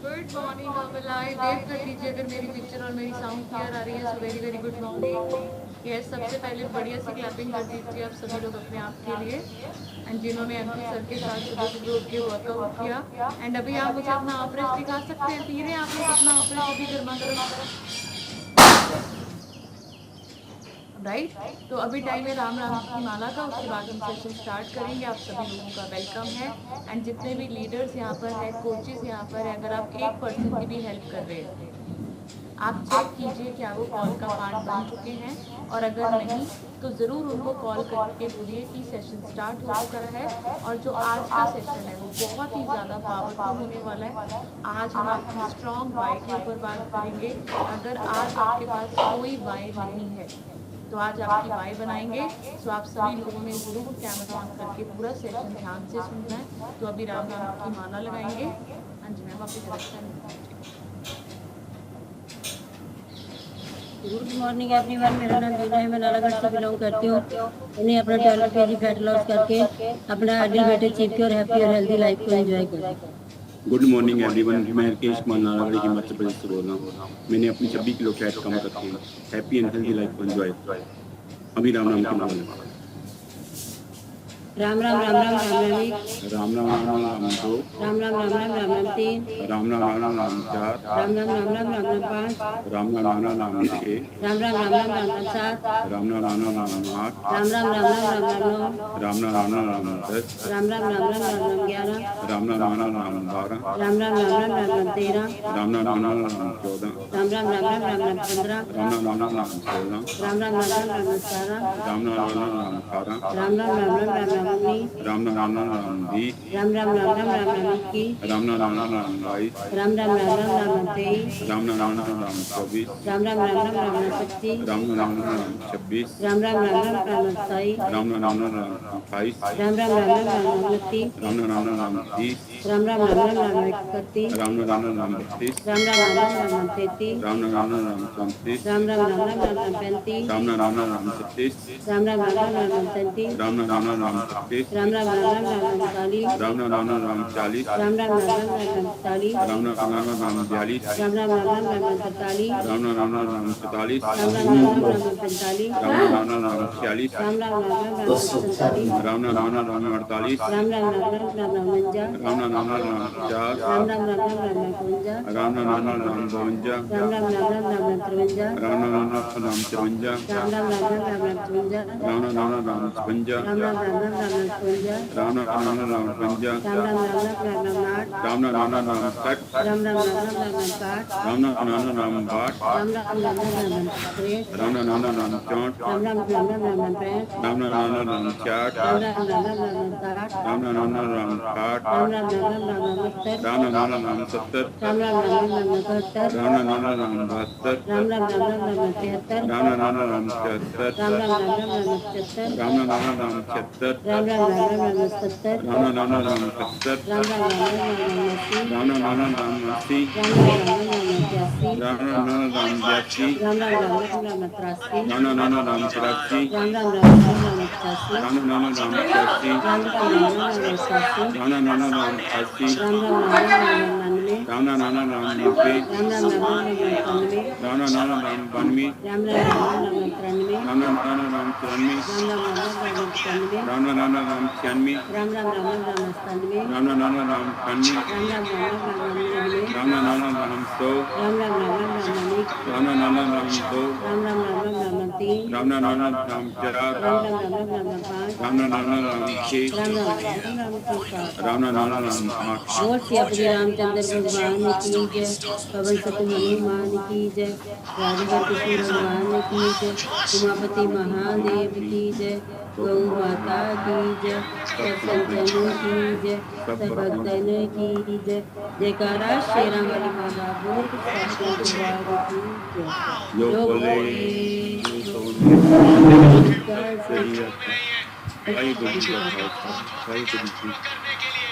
Good morning Amlai, wave कर लीजिए अगर मेरी पिक्चर और मेरी साउंड क्लियर आ रही है। So very very good morning. Yes, सबसे पहले बढ़िया सी क्लैपिंग कर दीजिए आप सभी लोग अपने आप के लिए। एंड जिन्होंने एमपी सर के साथ सुबह सुबह उठ के वर्कआउट किया। एंड अभी आप मुझे अपना ऑपरेस दिखा सकते हैं? पी रहे हैं आप लोग अपना ऑपरेस अभी गर्मा गर्म? राइट। तो अभी टाइम है राम राम की माला का, उसके बाद हम सेशन स्टार्ट करेंगे। आप सभी लोगों का वेलकम है। एंड जितने भी लीडर्स यहाँ पर है, कोचेस यहाँ पर है, अगर आप एक पर्सन की भी हेल्प कर रहे हैं, आप चेक कीजिए क्या वो कॉल का पार्ट बन चुके हैं, और अगर नहीं तो ज़रूर उनको कॉल करके बोलिए कि सेशन स्टार्ट हो चुका है। और जो आज का सेशन है वो बहुत ही ज़्यादा पावरफुल होने वाला है। आज हम आपकी स्ट्रॉन्ग वाई के ऊपर बात करेंगे। अगर आज आपके पास कोई वाई नहीं है तो आज आपकी वाई बनाएंगे। सो आप सभी लोगों ने ज़रूर कैमरा ऑन करके पूरा सेशन ध्यान से सुनना है। तो अभी राम राम की माला लगाएंगे। हाँ जी मैम, आपकी करेक्शन। गुड मॉर्निंग एवरीवन, मेरा नाम वीना है, मैं नालागढ़ से बिलोंग करती हूँ। मैंने अपना 12 kg फैट लॉस करके अपना आइडियल वेट अचीव किया और हैप्पी और हेल्दी लाइफ को एंजॉय किया। गुड मॉर्निंग एवरीवन, मैं हरकेश कुमार नालागढ़ की मध्य प्रदेश से बोल रहा हूँ। मैंने अपनी 26 किलो फैट कम करके हैप्पी एंड हेल्दी लाइफ को एंजॉय। अभी राम राम की माला। राम राम राम राम राम राम एक, राम राम राम राम राम दो, राम राम राम राम राम राम तीन, राम राम राम राम राम चार, राम राम राम राम राम राम पाँच, राम राम राम राम राम छः, राम राम राम राम राम राम सात, राम राम राम राम राम आठ, राम राम राम राम राम राम नौ, राम राम राम राम राम 10, राम राम राम राम राम राम 11, राम राम राम राम राम 12, राम राम राम राम राम राम 13, राम राम राम राम राम 14, राम राम राम राम राम राम 15, राम राम राम राम राम 16, राम राम राम राम राम 17, राम राम राम राम राम 18, राम राम राम राम राम राम 19, राम राम राम राम राम 20, राम राम राम राम राम राम 21, राम राम राम राम राम 22, राम राम राम राम राम राम 23, राम राम राम राम राम 24, राम राम राम राम राम राम 25, राम राम राम राम 26, राम राम राम राम राम 27, राम राम राम राम 28, राम राम राम राम राम 29, राम राम राम राम 30, राम राम राम राम राम 31, राम राम राम राम 32, राम राम राम राम राम 33, राम राम राम राम 34, राम राम राम राम राम 35, राम राम राम राम 36, राम राम राम राम राम 37, राम राम राम राम 36, राम राम राम राम राम 39, राम राम राम राम 40, राम राम राम राम राम 40, राम राम राम राम राम 42, राम राम राम राम राम 43, राम राम राम राम 44, राम राम राम राम राम 45, राम राम राम राम 46, राम राम राम राम राम 47, राम राम राम राम 48, राम राम राम राम राम 49, राम राम राम राम 50, राम राम राम राम राम 51, राम राम राम राम 52, राम राम राम राम राम 53, राम राम राम राम 53, राम राम राम राम राम 53, राम राम राम राम 55, राम राम राम राम राम 55, राम राम राम राम 55, राम राम राम राम राम राम 8, राम राम राम राम 60, राम राम राम राम राम 60, राम राम राम राम 60, राम राम राम राम राम 63, राम राम राम राम 64, राम राम राम राम राम 65, राम राम राम राम 60, राम राम राम राम राम 60, राम राम राम राम 60, राम राम राम राम राम 70, राम राम राम राम 70, राम राम राम राम राम 71, राम राम राम राम 72, राम राम राम राम राम 73, राम राम राम राम 73, राम राम राम राम राम 75, राम राम राम राम 76, राम राम राम राम राम 70, राम राम राम राम 70, राम राम राम राम राम 80, राम राम राम राम 80, राम राम राम राम 81, राम राम राम राम 82, राम राम राम राम 83, राम राम राम राम 83, राम राम राम राम 85, राम राम राम राम 84, राम राम राम राम 86, राम राम राम राम 80, राम राम राम राम 99, राम राम राम राम 90, राम राम राम राम 91, राम राम राम राम 92, राम राम राम राम 93, राम राम राम राम 94, राम राम राम राम 95, राम राम राम राम 96, राम राम राम राम 97, राम राम राम राम 98, राम राम राम राम 99, राम राम राम राम 100, राम राम राम राम राम 1, राम राम राम राम 2, राम राम राम राम राम 3, राम राम राम राम 4, राम राम राम राम राम 5, राम राम राम राम 6, राम राम राम राम 7, राम राम राम राम 8, बोल श्री अपने रामचंद्र भगवान की जय, पवन सत हनुमान की जय, राजवर किशोर भगवान की जय, उमापति महादेव की जय, गौ माता की जय, सब संतनों की जय, सब भक्तन की जय, जयकारा श्री राम वाली माता बोल सत भगवान की जय। जो जो बोले बोले सो सही भाई गुरु जी का खालसा, भाई गुरु जी। करने के लिए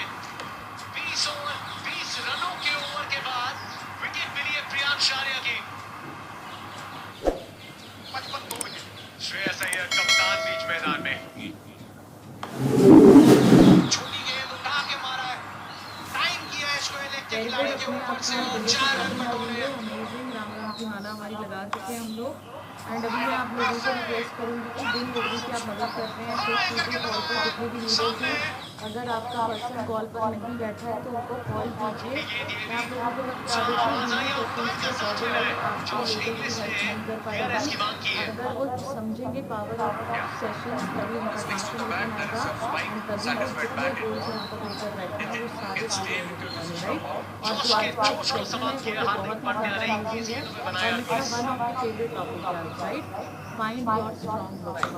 20 ओवर 20 रनों के ओवर के बाद विकेट मिली है प्रियांश आर्या की। 55 विकेट। श्रेयस अय्यर कप्तान बीच मैदान में, छोटी गेंद उठा के मारा है, टाइम किया है पीयूष गोयल एक के वेरी खिलाड़ी गुड। के अपने ऊपर आप से को और बढ़िया से 4 रन कवर बटोरे करेंगे। हैं। अमेजिंग, राम राम की माला हमारी लगा चुके हैं हम लोग। एंड अभी मैं आप लोगों को रिक्वेस्ट करूंगी कि दिन लोगों की आप मदद कर रहे हैं सिर्फ सीधे कॉल पर जितने भी लीडर्स हैं, अगर आपका पर्सन कॉल पर नहीं बैठा है तो उनको कॉल कीजिए। मैं आप लोगों को बता देती हूँ बिना क्वेश्चंस के अदरवाइज आपको लोगों की हेल्प नहीं कर पाएगी। अगर वो समझेंगे पावर ऑफ सेशन तभी उनका ट्रांसफॉर्मेशन आएगा एंड तभी वो जितने गोल्स यहाँ पर लेकर बैठे हैं वो सारे पूरे होंगे, राइट। और जो आज का सेशन है वो तो बहुत ही ज़्यादा अमेजिंग है और मेरा one of the favourite topic है, right. Find your strong profile.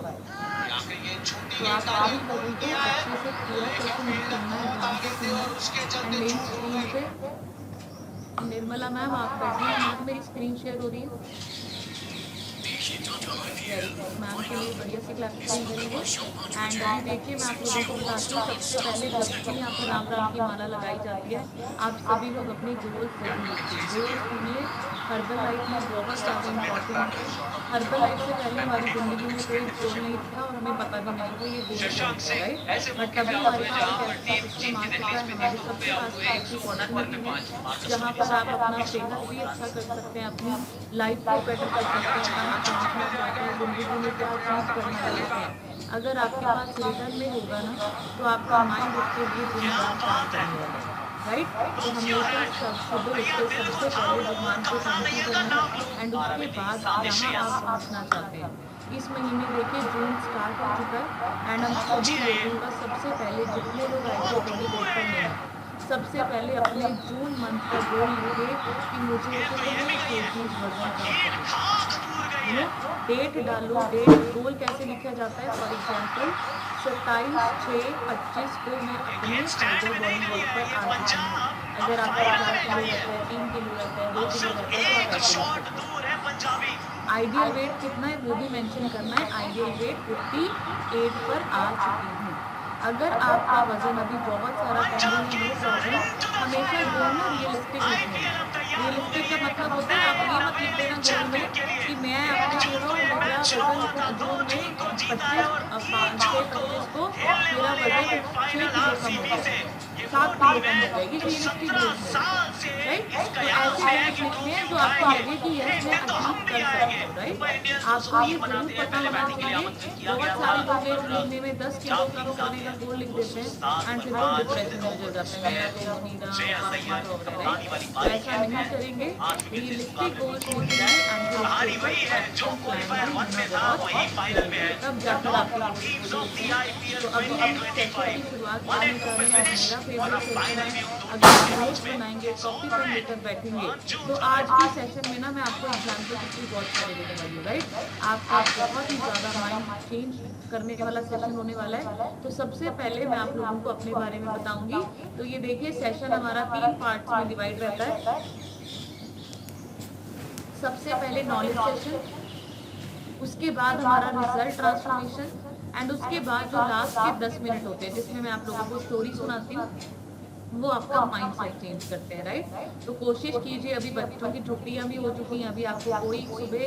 तो आप सभी लोगों को अच्छे से पूरा सेशन सुनना है, ध्यान से सुनना है। एंड मेरी स्क्रीन पे निर्मला मैम आप बैठी हैं, मैम मेरी स्क्रीन शेयर हो रही है। मैम के लिए बढ़िया सी क्लैपिंग करेंगे। एंड अभी देखिए मैं आप लोगों को बताती हूँ, सबसे पहले जब भी यहाँ पर राम राम की माला लगाई जाती है आप सभी लोग अपने गोल्स जरूर लिखिए। गोल्स सुनिए, हर्बल लाइफ में बहुत ज़्यादा इम्पोर्टेंट है। हर्बल लाइफ से पहले हमारी ज़िंदगी में कोई गोल नहीं था और हमें पता भी नहीं था ये गोल है, राइट। बट तभी हमारे पास एक ऐसा सिस्टम आ चुका है, हमारे सबके पास ऐसी अपॉर्चुनिटी है जहाँ पर आप अपना सेहत भी अच्छा कर सकते हैं, अपनी लाइफ को बेटर कर सकते हैं, कहाँ पहुँचना चाहते हैं, ज़िंदगी में क्या चीज़ करना चाहते हैं। अगर आपके पास रिटर्न में होगा ना तो आपका माइंड उसके लिए दिन रात काम करने वाला है, राइट। तो हमेशा सुबह उठ के सबसे पहले भगवान को थैंक यू करना एंड उसके बाद जहाँ आप पहुँचना चाहते हैं। इस महीने देखिए जून स्टार्ट हो चुका है एंड हम सभी लोगों का सबसे पहले जितने लोग आईटी बॉडी वेट पर नहीं हैं सबसे पहले अपने जून मंथ का गोल लिखे कि मुझे केजीज वजन कम करना है। डेट डालो, डेट गोल कैसे लिखा जाता है। फॉर एग्जाम्पल 27/6/25 को मैं अपने आइडल बॉडी वेट पर आ रही हूँ। अगर आपका 4 किलो रहता है, 3 किलो रहता है, 2 किलो रहता है तो आप आइडियल वेट कितना है वो भी मेंशन करना है। आइडियल वेट 58 पर आ चुकी हूँ। अगर आपका वजन अभी बहुत सारा कम है, नो प्रॉब्लम, हमेशा गोल में रियलिस्टिक लिखना है। रियलिस्टिक का मतलब होता है आप ये मत लिख देना गोल में कि मैं अपने मेरा वजन जून में 25 को मेरा वजन 6 किलो कम हो गया, 7 किलो कम हो जाएगी, रियलिस्टिक गोल में, राइट। तो ऐसे गोल्स लिखते हैं जो आपको लगे कि यस मैं अचीव कर सकता हूँ, राइट। आपको ये जरूर पता होना चाहिए। बहुत सारे लोग एक महीने में 10 किलो कम करने का गोल लिख देते हैं एंड फिर वो डिप्रेशन में हो जाते हैं, मेरा तो नहीं रहा, तो ऐसा नहीं करेंगे। रियलिस्टिक गोल्स लिखेंगे एंड तब जाकर आपकी तो अभी हम सेशन की शुरुआत करने जा रहे हैं। मेरा फेवरेट सेशन है। अगर आप नोट्स बनाएंगे, कॉपी पर लेकर बैठेंगे तो आज के सेशन में ना मैं आपको एग्जाम्पल किसी बहुत सारे देने वाली हूँ, राइट। आपका बहुत ही ज़्यादा माइंड चेंज करने वाला सेशन होने वाला है। तो सबसे पहले मैं आप लोगों को अपने बारे में बताऊंगी। तो ये देखिए सेशन हमारा 3 पार्ट्स में डिवाइड रहता है। सबसे पहले नॉलेज सेशन, उसके बाद हमारा रिजल्ट ट्रांसफॉर्मेशन एंड उसके बाद जो लास्ट के 10 मिनट होते हैं जिसमें मैं आप लोगों को स्टोरी सुनाती हूँ, वो आपका माइंड सेट चेंज करते हैं, राइट। तो कोशिश कीजिए, अभी बच्चों की छुट्टियां भी हो चुकी हैं, अभी आपको कोई सुबह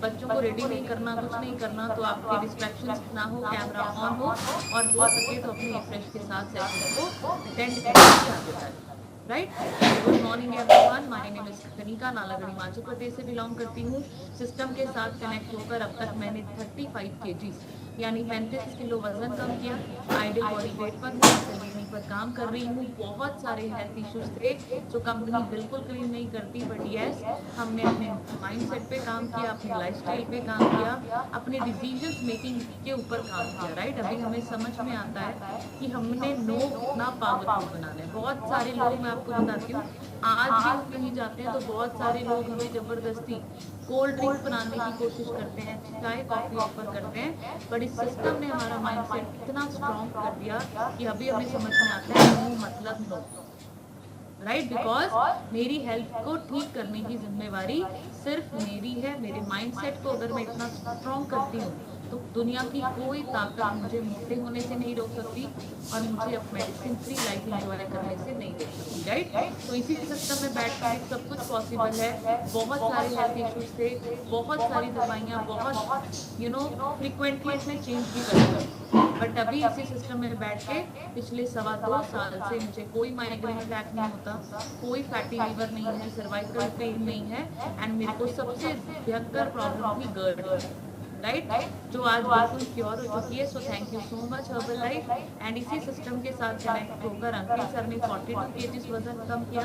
बच्चों को रेडी नहीं करना, कुछ नहीं करना, तो आपके डिस्ट्रैक्शंस ना हो, कैमरा ऑन हो और हो सके तो अपने फ्रेंड्स के साथ सेशन को अटेंड करके right. Good morning everyone, my name is Kanika, Nalagarh Himachal Pradesh से बिलोंग करती हूँ। सिस्टम के साथ कनेक्ट होकर अब तक मैंने 35 kgs यानी 35 किलो वजन कम किया। आइडियल बॉडी वेट पर हूँ, सैलरी पर काम कर रही हूँ। बहुत सारे हेल्थ इश्यूज थे जो कंपनी बिल्कुल क्लीन नहीं करती, बट यस हमने अपने माइंडसेट पे काम किया, अपने लाइफस्टाइल पे काम किया, अपने डिसीजंस मेकिंग के ऊपर काम किया, राइट। अभी हमें समझ में आता है कि हमने नो कितना पावरफुल बनाना है। बहुत सारे लोग, मैं आपको बताती हूँ, आज भी हम कहीं जाते हैं तो बहुत सारे लोग हमें ज़बरदस्ती कोल्ड ड्रिंक बनाने की कोशिश करते हैं, चाय कॉफ़ी ऑफर करते हैं, बट इस सिस्टम ने हमारा माइंडसेट इतना स्ट्रॉन्ग कर दिया कि अभी हमें समझ में आता है नो मतलब नो, राइट। बिकॉज मेरी हेल्थ को ठीक करने की जिम्मेवारी सिर्फ मेरी है। मेरे माइंडसेट को अगर मैं इतना स्ट्रॉन्ग करती हूँ तो दुनिया की कोई ताकत मुझे मोटे होने से नहीं रोक सकती और मुझे अब मेडिसिन फ्री लाइफ एंजॉय करने से नहीं रोक सकती, राइट। तो इसी सिस्टम में बैठ कर सब कुछ पॉसिबल है। बहुत सारे हेल्थ इश्यूज थे, बहुत सारी दवाइयाँ, बहुत फ्रिक्वेंटली इसमें चेंज भी कर बट अभी इसी सिस्टम में बैठ के पिछले 2.25 साल से मुझे कोई माइग्रेन अटैक नहीं होता, कोई फैटी लीवर नहीं है, सर्वाइकल पेन नहीं है, एंड मेरे को सबसे भयंकर प्रॉब्लम थी गर्ड, राइट, जो आज बिल्कुल क्योर हो चुकी है। So thank you so much herbal life. And इसी सिस्टम के साथ कनेक्ट होकर अंकित सर ने 42 kg वजन कम किया।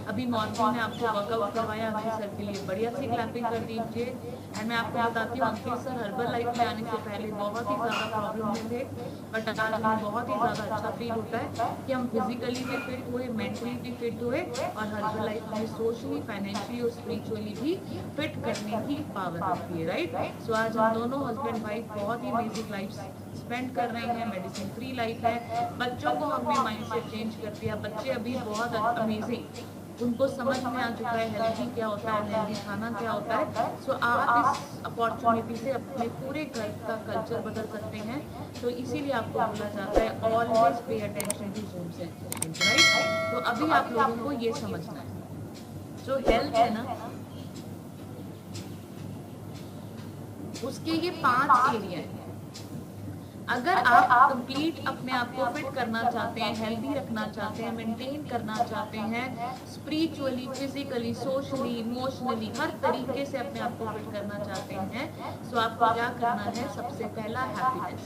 अभी मॉर्निंग में आपको वर्कआउट करवाया, अंकित सर के लिए बढ़िया सी क्लैपिंग कर दीजिए। एंड मैं आपको बताती हूँ अंकित सर हर्बल लाइफ में आने से पहले बहुत ही ज़्यादा प्रॉब्लम में थे, बट आज हमें बहुत ही ज़्यादा अच्छा फील होता है कि हम फिजिकली भी फिट हुए, मेंटली भी फिट हुए, और हर्बल लाइफ हमें सोशली, फाइनेंशियली और स्पिरिचुअली भी फिट करने की पावर रखती है, राइट। सो आज हम दोनों हस्बैंड वाइफ बहुत ही अमेजिंग लाइफ स्पेंड कर रहे हैं, मेडिसिन फ्री लाइफ है। बच्चों को हमने माइंडसेट चेंज कर दिया, बच्चे अभी बहुत अमेजिंग, उनको समझ में आ चुका है हेल्दी क्या होता है, हेल्दी खाना क्या होता है। सो आप इस अपॉर्चुनिटी से अपने पूरे घर का कल्चर बदल सकते हैं। तो इसीलिए आपको बोला जाता है always pay attention to home sensations, right. तो अभी आप लोगों को ये समझना है, जो हेल्थ है ना, उसके ये 5 एरिया हैं। अगर आप कंप्लीट अपने आप को फिट करना चाहते हैं, हेल्दी रखना चाहते हैं, मेंटेन करना चाहते हैं, स्पिरिचुअली, फिजिकली, सोशली, इमोशनली, हर तरीके से अपने आप को फिट करना चाहते हैं, सो आपको क्या करना है, सबसे पहला हैप्पीनेस।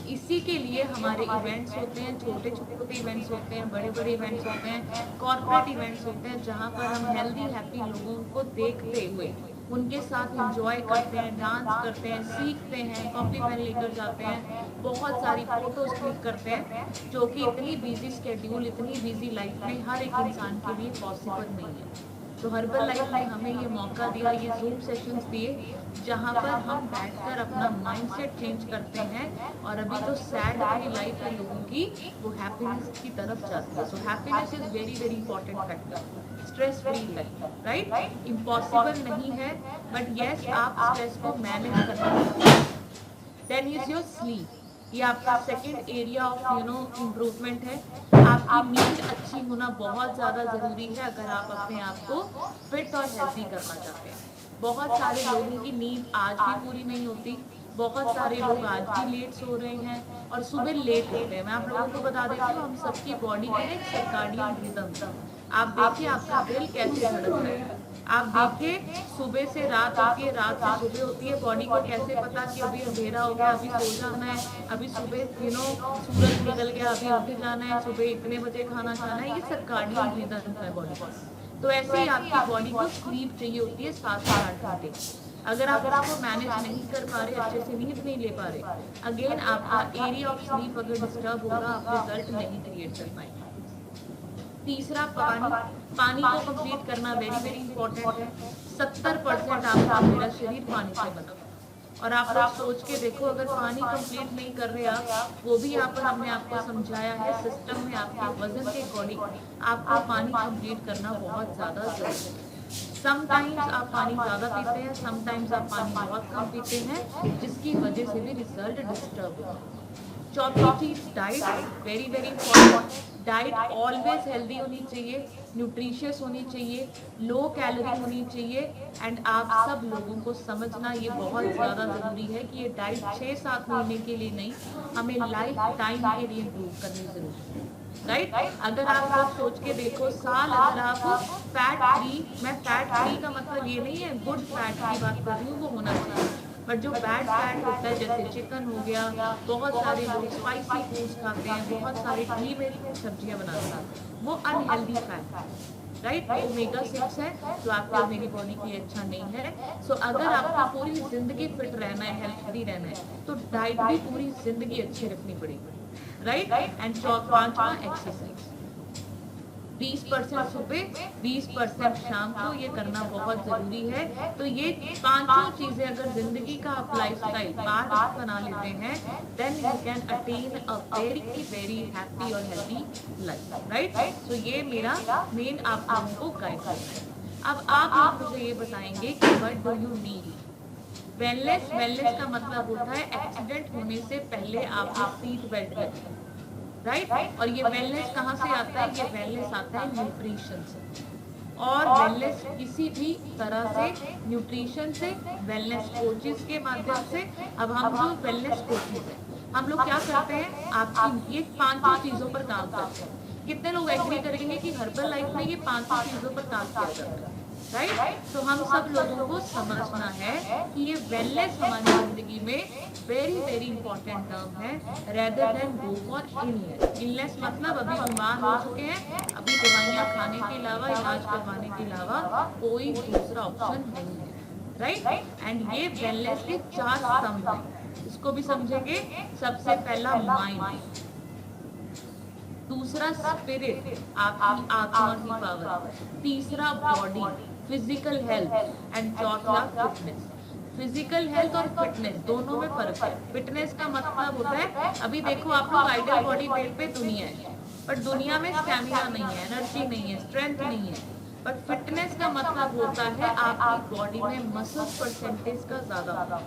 इसी के लिए हमारे इवेंट्स होते हैं, छोटे छोटे इवेंट्स होते हैं, बड़े बड़े इवेंट्स होते हैं, कॉर्पोरेट इवेंट्स होते हैं, जहाँ पर हम हेल्दी हैप्पी लोगों को देखते हुए उनके साथ एंजॉय करते हैं, डांस करते हैं, सीखते हैं, कॉपी पेन लेकर जाते हैं, बहुत सारी फोटोज क्लिक करते हैं, जो कि इतनी बिजी स्केड्यूल, इतनी बिजी लाइफ में हर एक इंसान के लिए पॉसिबल नहीं है। तो हर्बल लाइफ ने हमें ये मौका दिया, ये जूम सेशंस दिए, जहाँ पर हम बैठकर अपना माइंडसेट चेंज करते हैं, और अभी जो सैड वाली लाइफ है लोगों की, वो हैप्पीनेस की तरफ जाती है। So happiness is very very important factor. Stress free life, right, impossible नहीं है, बट यस आप स्ट्रेस को मैनेज करना। देन इज योर स्लीप, ये आपका सेकंड एरिया ऑफ इम्प्रूवमेंट है। आपकी नींद अच्छी होना बहुत ज़्यादा ज़रूरी है अगर आप अपने आप को फिट और हेल्दी करना चाहते हैं। बहुत सारे लोगों की नींद आज भी पूरी नहीं होती, बहुत सारे लोग आज भी लेट सो रहे हैं और सुबह लेट होते हैं। मैं आप लोगों को बता देती हूँ, हम सबकी बॉडी में एक सर्काडियन रिदम, आप देखिए आपका दिल कैसे धड़क रहा है, आप देखिए सुबह से रात होती है, रात से सुबह होती है, बॉडी को कैसे पता कि अभी अंधेरा हो गया, अभी सो जाना है, अभी सुबह सूरज निकल गया, अभी उठ जाना है, सुबह इतने बजे खाना खाना है। ये सर्काडियन रिदम है बॉडी का। तो ऐसे ही आपकी बॉडी को स्लीप चाहिए होती है 7 से 8 घंटे। अगर आप इसको मैनेज नहीं कर पा रहे, अच्छे से नींद नहीं ले पा रहे, अगेन आपका एरिया ऑफ स्लीप अगर डिस्टर्ब होगा, आप रिजल्ट नहीं क्रिएट कर पाएंगे। तीसरा पानी को कंप्लीट करना वेरी वेरी इंपॉर्टेंट है। 70% आपका मेरा शरीर पानी से बना, और आप लोग सोच के देखो, अगर पानी कंप्लीट नहीं कर रहे आप, वो भी यहाँ पर हमने आपको समझाया है सिस्टम में, आपके वजन के अकॉर्डिंग आपको पानी कंप्लीट करना बहुत ज़्यादा जरूरी है। समटाइम्स आप पानी ज़्यादा पीते हैं, समटाइम्स आप पानी बहुत कम पीते हैं, जिसकी वजह से भी रिजल्ट डिस्टर्ब होता है। चौथी चीज diet, very very important. Diet always healthy होनी चाहिए, न्यूट्रिशियस होनी चाहिए, लो कैलोरी होनी चाहिए, एंड आप सब लोगों को समझना ये बहुत ज़्यादा ज़रूरी है कि ये डाइट 6-7 महीने के लिए नहीं, हमें लाइफ टाइम के लिए इम्प्रूव करनी ज़रूरी है, राइट। अगर आप लोग सोच के देखो, साल अगर आप फैट फ्री, मैं फैट फ्री का मतलब ये नहीं है गुड फैट की बात कर रही हूँ, वो होना चाहिए, बट जो बैड फैट होता है, जैसे चिकन हो गया, बहुत सारे लोग स्पाइसी फूड्स खाते हैं, बहुत सारे घी में सब्जियां बनाते हैं, वो अनहेल्दी फैट है, राइट। ओमेगा 6 है, तो आपके मेरी बॉडी के लिए अच्छा नहीं है। सो अगर आपको पूरी जिंदगी फिट रहना है, हेल्थी रहना है, तो डाइट भी पूरी जिंदगी अच्छी रखनी पड़ेगी, राइट। एंड 5वां एक्सरसाइज, 20% सुबह 20% शाम को, ये करना बहुत जरूरी है। तो ये 5 चीजें अगर जिंदगी का आप लाइफस्टाइल पार्ट बना लेते हैं, then you can attain a very very happy और हेल्दी लाइफ, राइट। तो ये मेरा मेन आप लोगों को गाइड करना है। अब आप लोग मुझे ये बताएंगे कि what do you need wellness. Wellness का मतलब होता है एक्सीडेंट होने से पहले आपने सीट बेल्ट लगाई, राइट। और ये वेलनेस कहाँ से आता है? ये वेलनेस आता है न्यूट्रिशन से, और वेलनेस किसी भी तरह से न्यूट्रिशन से, वेलनेस कोचेस के माध्यम से। अब हम जो वेलनेस कोचेस हैं, हम लोग क्या करते हैं, आपकी ये पांचों चीजों पर काम करते हैं। कितने लोग एग्री करेंगे कि हर्बल लाइफ में ये पांचों चीजों पर काम किया जाता है, राइट? तो हम सब लोगों को समझना है कि ये वेलनेस हमारी जिंदगी में वेरी वेरी इंपॉर्टेंट टर्म है, rather than go for illness. Illness मतलब अभी बीमार हो चुके हैं, अभी दवाइयाँ खाने के अलावा, इलाज करवाने के अलावा कोई दूसरा ऑप्शन नहीं है, राइट? एंड ये वेलनेस के 4 स्तंभ हैं, इसको भी समझेंगे। सबसे पहला माइंड, दूसरा स्पिरिट, आपकी आत्मा की पावर, तीसरा बॉडी फिजिकल हेल्थ, एंड चौथा फिटनेस। फिजिकल हेल्थ और फिटनेस दोनों में फर्क है। फिटनेस का मतलब होता है, अभी देखो आप लोग आइडियल बॉडी वेट पे दुनिया है, पर दुनिया में स्टैमिना नहीं है, एनर्जी नहीं है, स्ट्रेंथ नहीं है। बट फिटनेस का मतलब होता है आपकी बॉडी में मसल्स परसेंटेज का ज्यादा होना,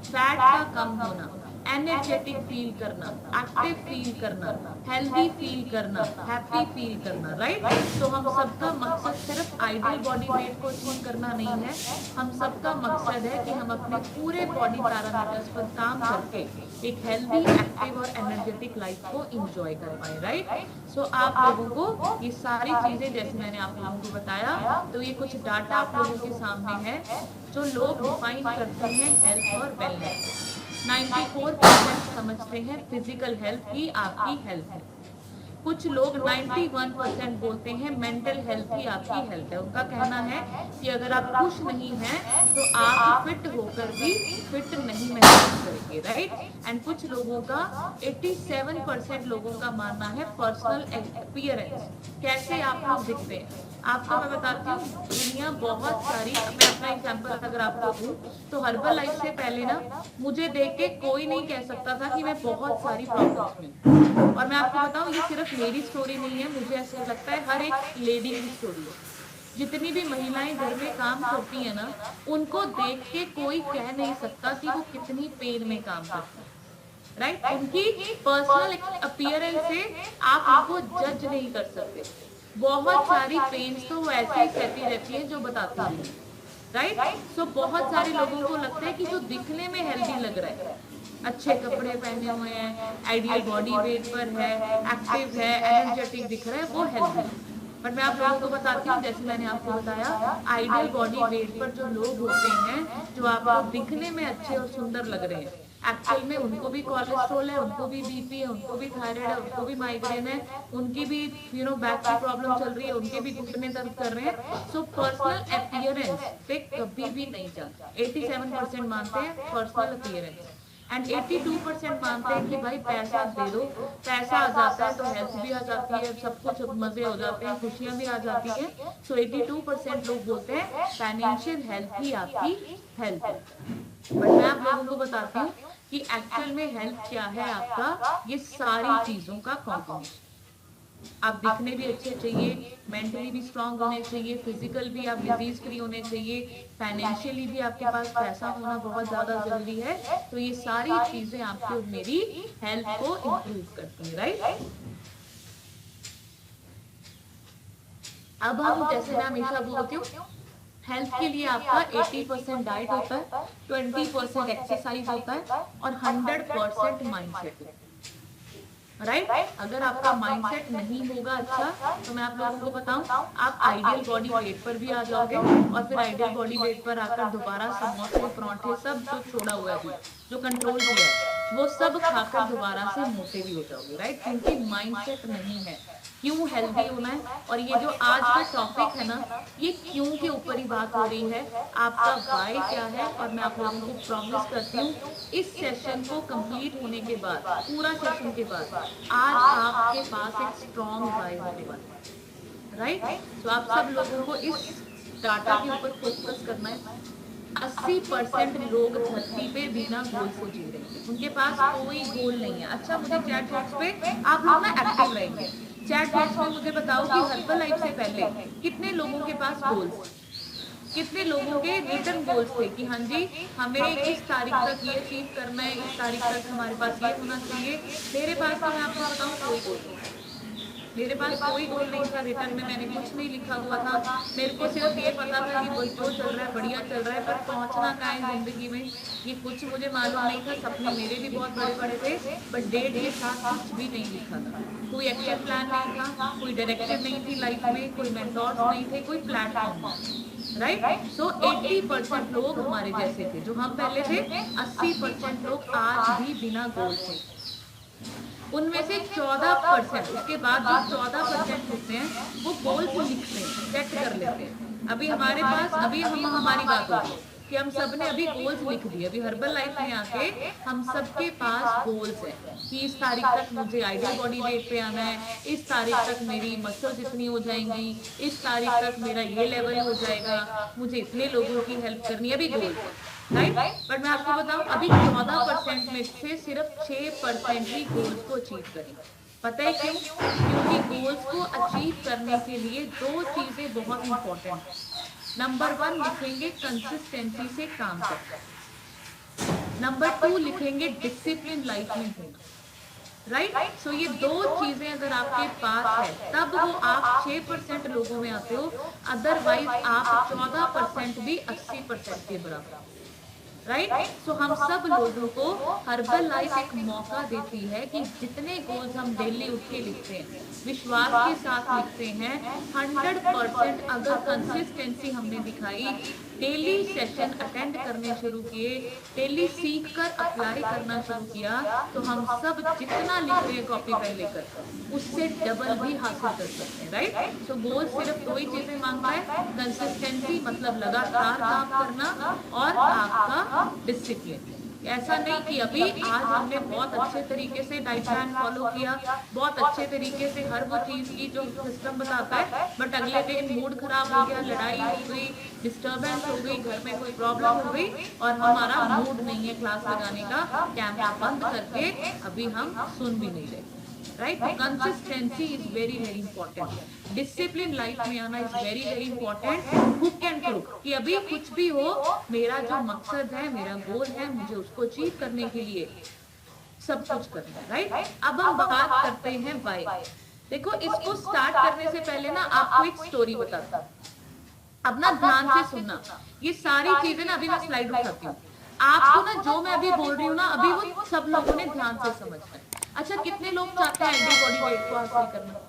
फैट का कम होना, एनर्जेटिक फील करना, एक्टिव फील करना, हेल्दी फील करना, हैप्पी फील करना, राइट? तो हम सबका मकसद सिर्फ आइडियल बॉडी वेट को अचीव करना नहीं है, हम सबका मकसद है कि हम अपने पूरे बॉडी पैरामीटर्स पर काम करके एक हेल्दी, एक्टिव और एनर्जेटिक लाइफ को एंजॉय कर पाए, राइट? सो आप लोगों को ये सारी चीजें, जैसे मैंने आप लोगों को बताया, तो ये कुछ डाटा आप लोगों के सामने है जो लोग डिफाइन करते हैं हेल्थ और वेलनेस। 94% समझते हैं फिजिकल हेल्थ ही आपकी हेल्थ है। कुछ लोग 91% बोलते हैं मेंटल हेल्थ ही आपकी हेल्थ है। उनका कहना है कि अगर आप खुश नहीं हैं तो आप फिट होकर भी फिट नहीं महसूस करेंगे, राइट? एंड कुछ लोगों का 87% लोगों का मानना है पर्सनल अपीयरेंस, कैसे आप लोग दिखते हैं। आपको मैं बताती हूँ, दुनिया बहुत सारी, मैं अपना एग्जांपल अगर आपको दूं तो हर्बल लाइफ से पहले ना मुझे देख के कोई नहीं कह सकता था कि मैं बहुत सारी प्रॉब्लम्स में हूं। और मैं आपको बताऊं, ये सिर्फ मेरी स्टोरी नहीं है, मुझे ऐसा लगता है हर एक लेडी की स्टोरी है। जितनी भी महिलाएं घर में काम करती है ना, उनको देख के कोई कह नहीं सकता कि वो कितनी पेन में काम करती है, राइट? उनकी पर्सनल अपीयरेंस से आप उनको जज नहीं कर सकते। बहुत सारी पेन्स तो वो ऐसे ही कहती रहती है जो बताती नहीं, राइट? सो बहुत सारे लोगों को लगता है कि जो दिखने में हेल्दी लग रहा है, अच्छे कपड़े पहने हुए हैं, आइडियल बॉडी वेट पर है, एक्टिव है, एनर्जेटिक दिख रहा है, वो हेल्दी है। बट मैं आप लोगों को बताती हूँ, जैसे मैंने आपको बताया, आइडियल बॉडी वेट पर जो लोग होते हैं, जो आपको दिखने में अच्छे और सुंदर लग रहे हैं, एक्चुअल में उनको भी कोलेस्ट्रॉल है, उनको भी बीपी है, उनको भी थायराइड है, उनको भी माइग्रेन है, उनकी भी बैक की प्रॉब्लम चल रही है, उनके भी घुटने दर्द कर रहे हैं। सो पर्सनल अपीयरेंस पे कभी भी नहीं जाता। 87% मानते हैं पर्सनल अपीयरेंस, एंड 82% मानते हैं कि भाई पैसा दे दो, पैसा आ जाता है तो हेल्थ भी आ जाती है, सब कुछ मजे हो जाते हैं, खुशियां भी आ जाती है। सो 82% लोग बोलते हैं फाइनेंशियल हेल्थ ही आपकी हेल्थ है। बट मैं आप लोगों को बताती हूँ कि एक्चुअल में हेल्थ क्या है आपका, ये सारी चीजों का कॉम्बिनेशन। आप दिखने भी अच्छे चाहिए, मेंटली भी स्ट्रांग होने चाहिए, फिजिकल भी आप डिजीज फ्री होने चाहिए, फाइनेंशियली भी आपके पास पैसा होना बहुत ज्यादा जरूरी है। तो ये सारी चीजें आपकी और मेरी हेल्थ को इम्प्रूव करती हैं, राइट? अब हम, जैसे मैं हमेशा बोलती हूँ, हेल्थ के लिए आपका 80% डाइट होता है, 20% एक्सरसाइज होता है और 100% माइंडसेट होता है, राइट? अगर आपका माइंडसेट नहीं होगा अच्छा, तो मैं आप लोगों को बताऊं, आप आइडियल बॉडी वेट पर भी आ जाओगे और फिर आइडियल बॉडी वेट पर आकर दोबारा समोसे, पराठे, सब जो छोड़ा हुआ है, जो कंट्रोल किया है, वो सब खाकर दोबारा से मोटे भी हो जाओगे, राइट? क्योंकि माइंडसेट नहीं है। क्यों हेल्दी होना है, और ये जो आज का टॉपिक है ना, ये क्यों के ऊपर ही बात हो रही है, आपका वाई क्या है। और मैं आप लोगों को प्रॉमिस करती हूँ, इस सेशन को कंप्लीट होने के बाद, पूरा सेशन के बाद, आज आपके पास एक स्ट्रॉन्ग वाई होने वाला है, राइट? तो आप सब लोगों को इस डाटा के ऊपर फोकस करना है। 80% लोग धरती पे बिना गोल से जी रहे हैं, उनके पास कोई गोल नहीं है। अच्छा, मुझे चैट बॉक्स पे आप लोग ना एक्टिव रहेंगे, चैट बॉक्स में मुझे बताओ कि हर्बल लाइफ से पहले कितने लोगों के पास गोल्स, कितने लोगों के रिटर्न गोल्स थे कि हाँ जी हमें इस तारीख तक ये अचीव करना है, इस तारीख तक हमारे पास ये होना चाहिए। मेरे पास तो मैं आपको बताऊं कोई गोल नहीं, मेरे पास कोई गोल नहीं था रिटर्न में, मैंने कुछ नहीं लिखा हुआ था। मेरे को सिर्फ ये पता था कि जो चल रहा है बढ़िया चल रहा है, पर पहुंचना कहाँ है जिंदगी में ये कुछ मुझे मालूम नहीं था। सपने मेरे भी बहुत बड़े बड़े थे, बट डेट के साथ कुछ भी नहीं लिखा था। कोई एक्शन प्लान नहीं था, कोई डायरेक्शन नहीं थी लाइफ में, कोई मेंटोर्स नहीं थे, कोई प्लेटफॉर्म नहीं, राइट। सो 80% लोग हमारे जैसे थे जो हम पहले थे, 80% लोग आज भी बिना गोल थे। उनमें से 14%, उसके बाद जो 14% होते हैं वो गोल्स लिखते हैं, सेट कर लेते हैं। अभी हमारे पास, अभी हमारी बात होगी कि हम सब ने अभी गोल्स लिख दिए। अभी हर्बल लाइफ में आके हम सबके पास गोल्स हैं कि इस तारीख तक मुझे आइडियल बॉडी वेट पे आना है, इस तारीख तक मेरी मसल्स इतनी हो जाएंगी, इस तारीख तक मेरा ये लेवल हो जाएगा, मुझे इतने लोगों की हेल्प करनी है, अभी गोल्स है, राइट। बट मैं आपको बताऊं अभी 14% में से सिर्फ 6% ही गोल्स को अचीव करेंगे। पता है क्यों? क्योंकि गोल्स को अचीव करने के लिए दो चीजें बहुत इंपॉर्टेंट है। नंबर 1 लिखेंगे कंसिस्टेंसी से काम करना, नंबर 2 लिखेंगे डिसिप्लिन लाइफ में होना, राइट। सो ये दो चीजें अगर आपके पास है तब वो आप 6% लोगों में आते हो, अदरवाइज आप 14% भी 80% के बराबर, राइट। सो हम सब लोगों को हर्बल लाइफ एक मौका देती है कि जितने गोल्स हम डेली उठ के लिखते हैं, विश्वास के साथ लिखते हैं, 100% अगर कंसिस्टेंसी हमने दिखाई, डेली सेशन अटेंड करने शुरू किए, डेली सीख कर अप्लाई करना शुरू किया, तो हम सब जितना लिख रहे हैं कॉपी पेन लेकर उससे डबल भी हासिल कर सकते हैं, राइट। सो गोल सिर्फ दो ही चीजें मांगता है, कंसिस्टेंसी मतलब लगातार काम करना, और आपका डिसिप्लिन। ऐसा नहीं कि अभी आज हमने बहुत अच्छे तरीके से डाइट प्लान फॉलो किया, बहुत अच्छे तरीके से हर वो चीज की जो सिस्टम बताता है, बट अगले दिन मूड खराब हो गया, लड़ाई हो गई, डिस्टर्बेंस हो गई, घर में कोई प्रॉब्लम हो गई और हमारा मूड नहीं है क्लास लगाने का, कैमरा बंद करके अभी हम सुन भी नहीं रहे, right. Consistency is very very important. Discipline life में आना is very very important. Hook and crook कि अभी कुछ भी हो, मेरा जो मकसद है, मेरा गोल है, मुझे उसको अचीव करने के लिए सब कुछ करना है, राइट। अब हम बात करते हैं वाई। देखो इसको स्टार्ट करने से पहले ना आपको एक स्टोरी बताता हूं, अब ना ध्यान से सुनना। ये सारी चीजें ना अभी मैं स्लाइड उठाती हूँ, आपको ना जो मैं अभी बोल रही हूँ ना अभी वो सब लोगों ने ध्यान से समझना है। अच्छा कितने लोग चाहते हैं एंटी बॉडी वेट को हासिल करना?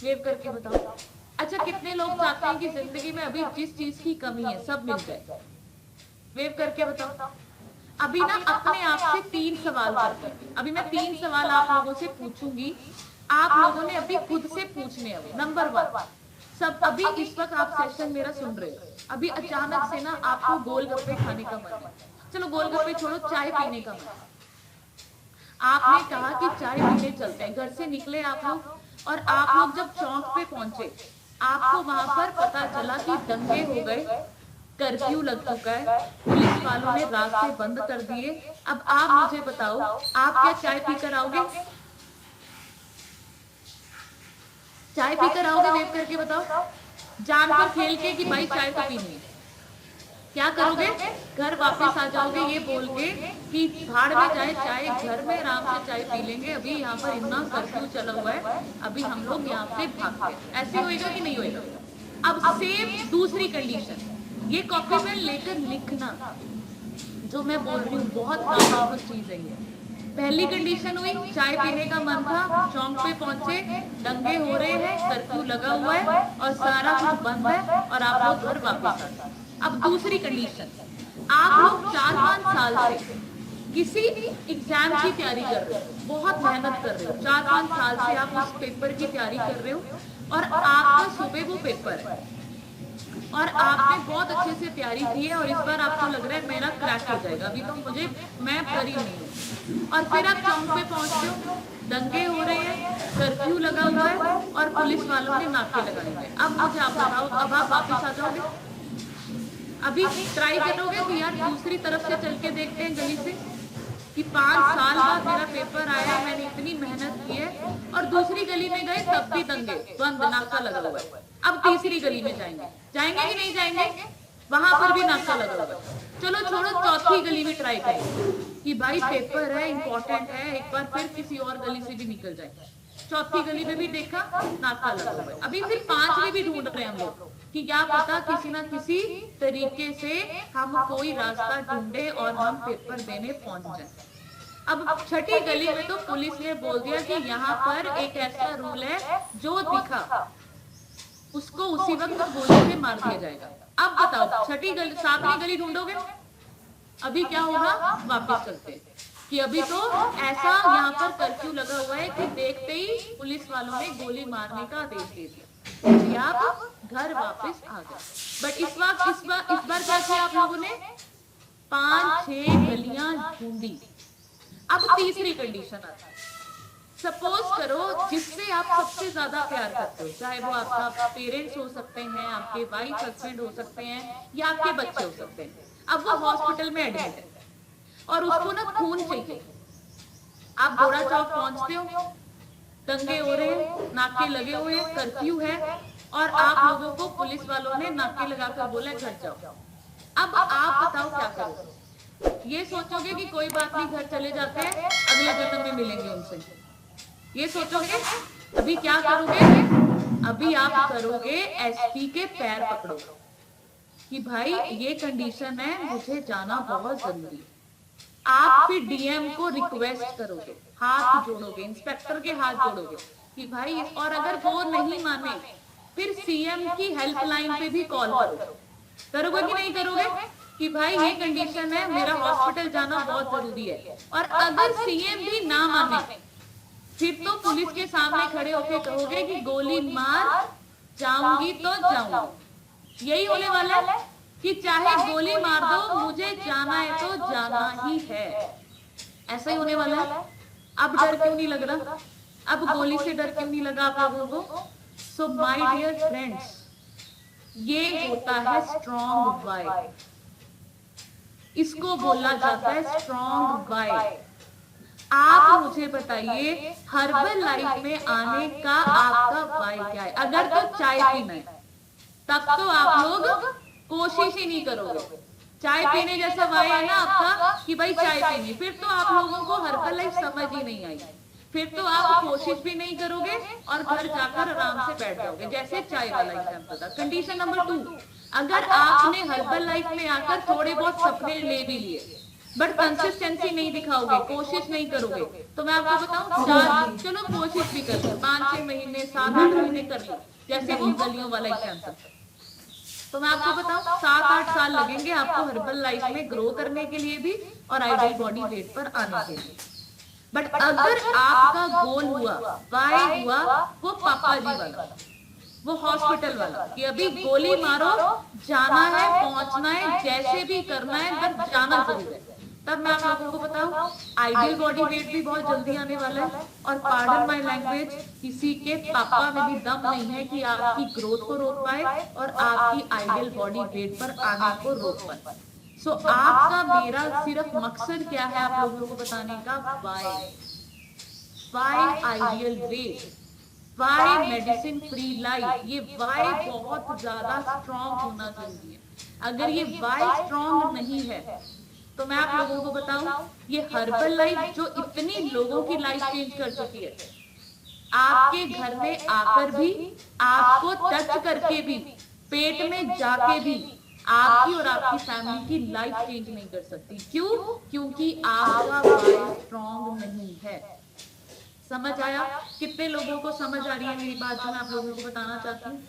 वेव करके बताओ। अच्छा कितने लोग चाहते हैं कि जिंदगी में अभी जिस चीज की कमी है सब मिल जाए? वेव करके बताओ। अभी ना अपने आप से 3 सवाल करते हैं। अभी मैं 3 सवाल आप लोगों से पूछूंगी, आप लोगों ने अभी खुद से पूछने हैं। नंबर 1, सब अभी इस वक्त आप सेशन मेरा सुन रहे हो, अभी अचानक से ना आपको गोलगप्पे खाने का मन है, चलो गोलगप्पे छोड़ो, चाय पीने का मन, आपने कहा कि चाय पीने चलते हैं, घर से निकले आप लोग, और आप लोग जब चौक पे पहुंचे आपको वहां पर पता चला कि दंगे हो गए, कर्फ्यू लग चुका है, पुलिस वालों ने रास्ते बंद कर दिए। अब आप मुझे बताओ आप क्या चाय पीकर आओगे? चाय पीकर आओगे? वेव करके बताओ। जानकर खेल के कि भाई चाय तो पीनी है, क्या करोगे? घर वापस आ जाओगे ये बोल के कि भाड़ में जाए चाय, घर में आराम से चाय पी लेंगे, अभी यहाँ पर इतना कर्फ्यू चला हुआ है, अभी हम लोग यहाँ से भागते। ऐसे होएगा कि नहीं होएगा? अब सेम दूसरी कंडीशन, ये कॉपी में लेकर लिखना जो मैं बोल रही हूँ बहुत पावरफुल चीज है ये। पहली कंडीशन हुई चाय पीने का मन था, चौक पे पहुंचे, दंगे हो रहे हैं, कर्फ्यू लगा हुआ है और सारा कुछ बंद है और आप लोग घर वापस आ गए। अब दूसरी कंडीशन, आप लोग 4-5 साल से किसी एग्जाम की तैयारी कर रहे हो, बहुत मेहनत कर रहे हो, 4-5 साल से आप उस पेपर की तैयारी कर रहे हो और आपका सुबह वो पेपर है और आपने बहुत अच्छे से तैयारी की है और इस बार आपको लग रहा है मेरा क्रैक हो जाएगा, अभी तो मुझे मैं पढ़ी नहीं हूँ, और फिर आप चौक पे पहुंचते हो, दंगे हो रहे हैं, कर्फ्यू लगा हुआ है और पुलिस वालों ने नाके लगाए हुए। अब मुझे आप बताओ, अब आप वापस आ जाओगे? अभी ट्राई करोगे कि यार दूसरी तरफ से चल के देखते हैं गली से, कि 5 साल बाद मेरा पेपर आया, मैंने इतनी मेहनत की है, और दूसरी गली में गए तब भी दंगे बंद, नाका लगा हुआ है। अब तीसरी गली में जाएंगे, जाएंगे कि नहीं जाएंगे? वहां पर भी नाका लगा हुआ है। चलो छोड़ो, चौथी गली में ट्राई करें कि भाई पेपर है, इंपॉर्टेंट है, एक बार फिर किसी और गली से भी निकल जाए। चौथी गली में भी देखा, नाका लगा हुआ है। अभी फिर 5वीं भी ढूंढ रहे हैं हम लोग कि क्या पता किसी ना किसी तरीके से हम कोई रास्ता ढूंढे और हम पेपर देने पहुंच जाए। अब छठी गली में तो पुलिस ने बोल दिया कि यहाँ पर एक ऐसा रूल है, जो दिखा उसको उसी वक्त गोली से मार दिया जाएगा। अब बताओ छठी गली 7वीं गली ढूंढोगे? अभी क्या होगा? वापस चलते हैं कि अभी तो ऐसा यहाँ पर कर्फ्यू लगा हुआ है कि देखते ही पुलिस वालों ने गोली मारने का आदेश दे दिया कि आप घर वापस आ गए। बट इस बार क्या किया आप लोगों ने? 5-6 गलियां ढूंढी। अब तीसरी कंडीशन आती है, सपोज करो जिससे आप सबसे ज्यादा प्यार करते हो, चाहे वो आपका पेरेंट्स हो सकते हैं, आपके वाइफ हस्बैंड हो सकते हैं, या आपके बच्चे हो सकते हैं। अब वो हॉस्पिटल में एडमिट है और उसको ना खून चाहिए। आप घोड़ा चौक पहुंचते हो, दंगे हो रहे हैं, नाके लगे हुए हैं, कर्फ्यू है, और आप लोगों को पुलिस वालों ने नाके लगाकर बोला घर जाओ। अब आप बताओ क्या करोगे? ये सोचोगे कि कोई बात नहीं, घर चले जाते हैं, अगले जन्म में मिलेंगे उनसे, ये सोचोगे? अभी क्या करोगे? अभी आप करोगे एसपी के पैर पकड़ोगे कि भाई ये कंडीशन है, मुझे जाना बहुत जरूरी। आप फिर डीएम को रिक्वेस्ट करोगे, हाथ जोड़ोगे, इंस्पेक्टर के हाथ जोड़ोगे कि भाई, और अगर वो नहीं माने फिर सीएम की हेल्पलाइन पे भी कॉल करोगे कि नहीं करोगे कि भाई ये कंडीशन है, मेरा हॉस्पिटल जाना बहुत जरूरी है। और अगर सीएम भी ना माने फिर तो पुलिस के सामने खड़े होके कहोगे कि गोली मार, जाऊंगी तो जाऊंगी। यही होने वाला है कि चाहे गोली मार दो, मुझे जाना है तो जाना ही है। ऐसा ही होने वाला है। अब डर क्यों नहीं लग रहा? अब गोली से डर क्यों नहीं लगा आप लोगों को? सो माय डियर फ्रेंड्स, ये होता है स्ट्रॉन्ग वाई। इसको बोला जाता है स्ट्रॉन्ग वाई। आप मुझे बताइए, हर्बल लाइफ में आने का आपका वाई क्या है? अगर तो चाय पीना है तब तो आप लोग कोशिश ही नहीं करोगे। चाय पीने जैसा वाई है ना आपका कि भाई चाय पीनी, फिर तो आप लोगों को हर्बल लाइफ समझ ही नहीं आई। फिर तो आप कोशिश भी नहीं करोगे और घर जाकर आराम से बैठ जाओगे, जैसे चाय वाला एग्जांपल था। कंडीशन नंबर 2, अगर आपने हर्बल लाइफ में आकर थोड़े बहुत सपने ले भी लिए बट कंसिस्टेंसी नहीं दिखाओगे, कोशिश नहीं करोगे, तो मैं आपको बताऊं, चलो कोशिश भी कर लो, 5-6 महीने 7-8 महीने कर लो, जैसे वो गलियों वाला एग्जांपल, तो मैं आपको बताऊं 7-8 साल लगेंगे आपको हर्बल लाइफ में ग्रो करने के लिए भी और आइडियल बॉडी वेट पर आने के लिए। बट अगर आपका गोल हुआ, वाई हुआ वो पापा जी वाला, वो हॉस्पिटल वाला कि अभी गोली मारो, जाना है, पहुंचना है, जैसे भी करना है, बस जाना जरूर है, तब मैं आप लोगों को बताऊं आइडियल बॉडी वेट भी बहुत जल्दी आने वाला है। और पार्डन माय लैंग्वेज, किसी के पापा में भी दम नहीं है कि आपकी ग्रोथ को रोक पाए और आपकी आइडियल बॉडी वेट पर आने को रोक पाए। सो आपका मेरा सिर्फ मकसद क्या है आप लोगों को बताने का? Why ideal weight, why medicine free life. ये वाई बहुत ज्यादा स्ट्रॉन्ग होना जरूरी है। अगर ये वाई स्ट्रॉन्ग नहीं है तो मैं आप लोगों को बताऊं, ये हर्बल लाइफ जो इतनी लोगों की लाइफ चेंज कर चुकी है, आपके घर में आकर भी, आपको टच करके भी, पेट में जाके भी आपकी और आपकी फैमिली की लाइफ चेंज नहीं कर सकती। क्यों? क्योंकि आपका वाई स्ट्रॉन्ग नहीं है। समझ आया? कितने लोगों को समझ आ रही है मेरी बात जो मैं आप लोगों को बताना चाहती हूँ?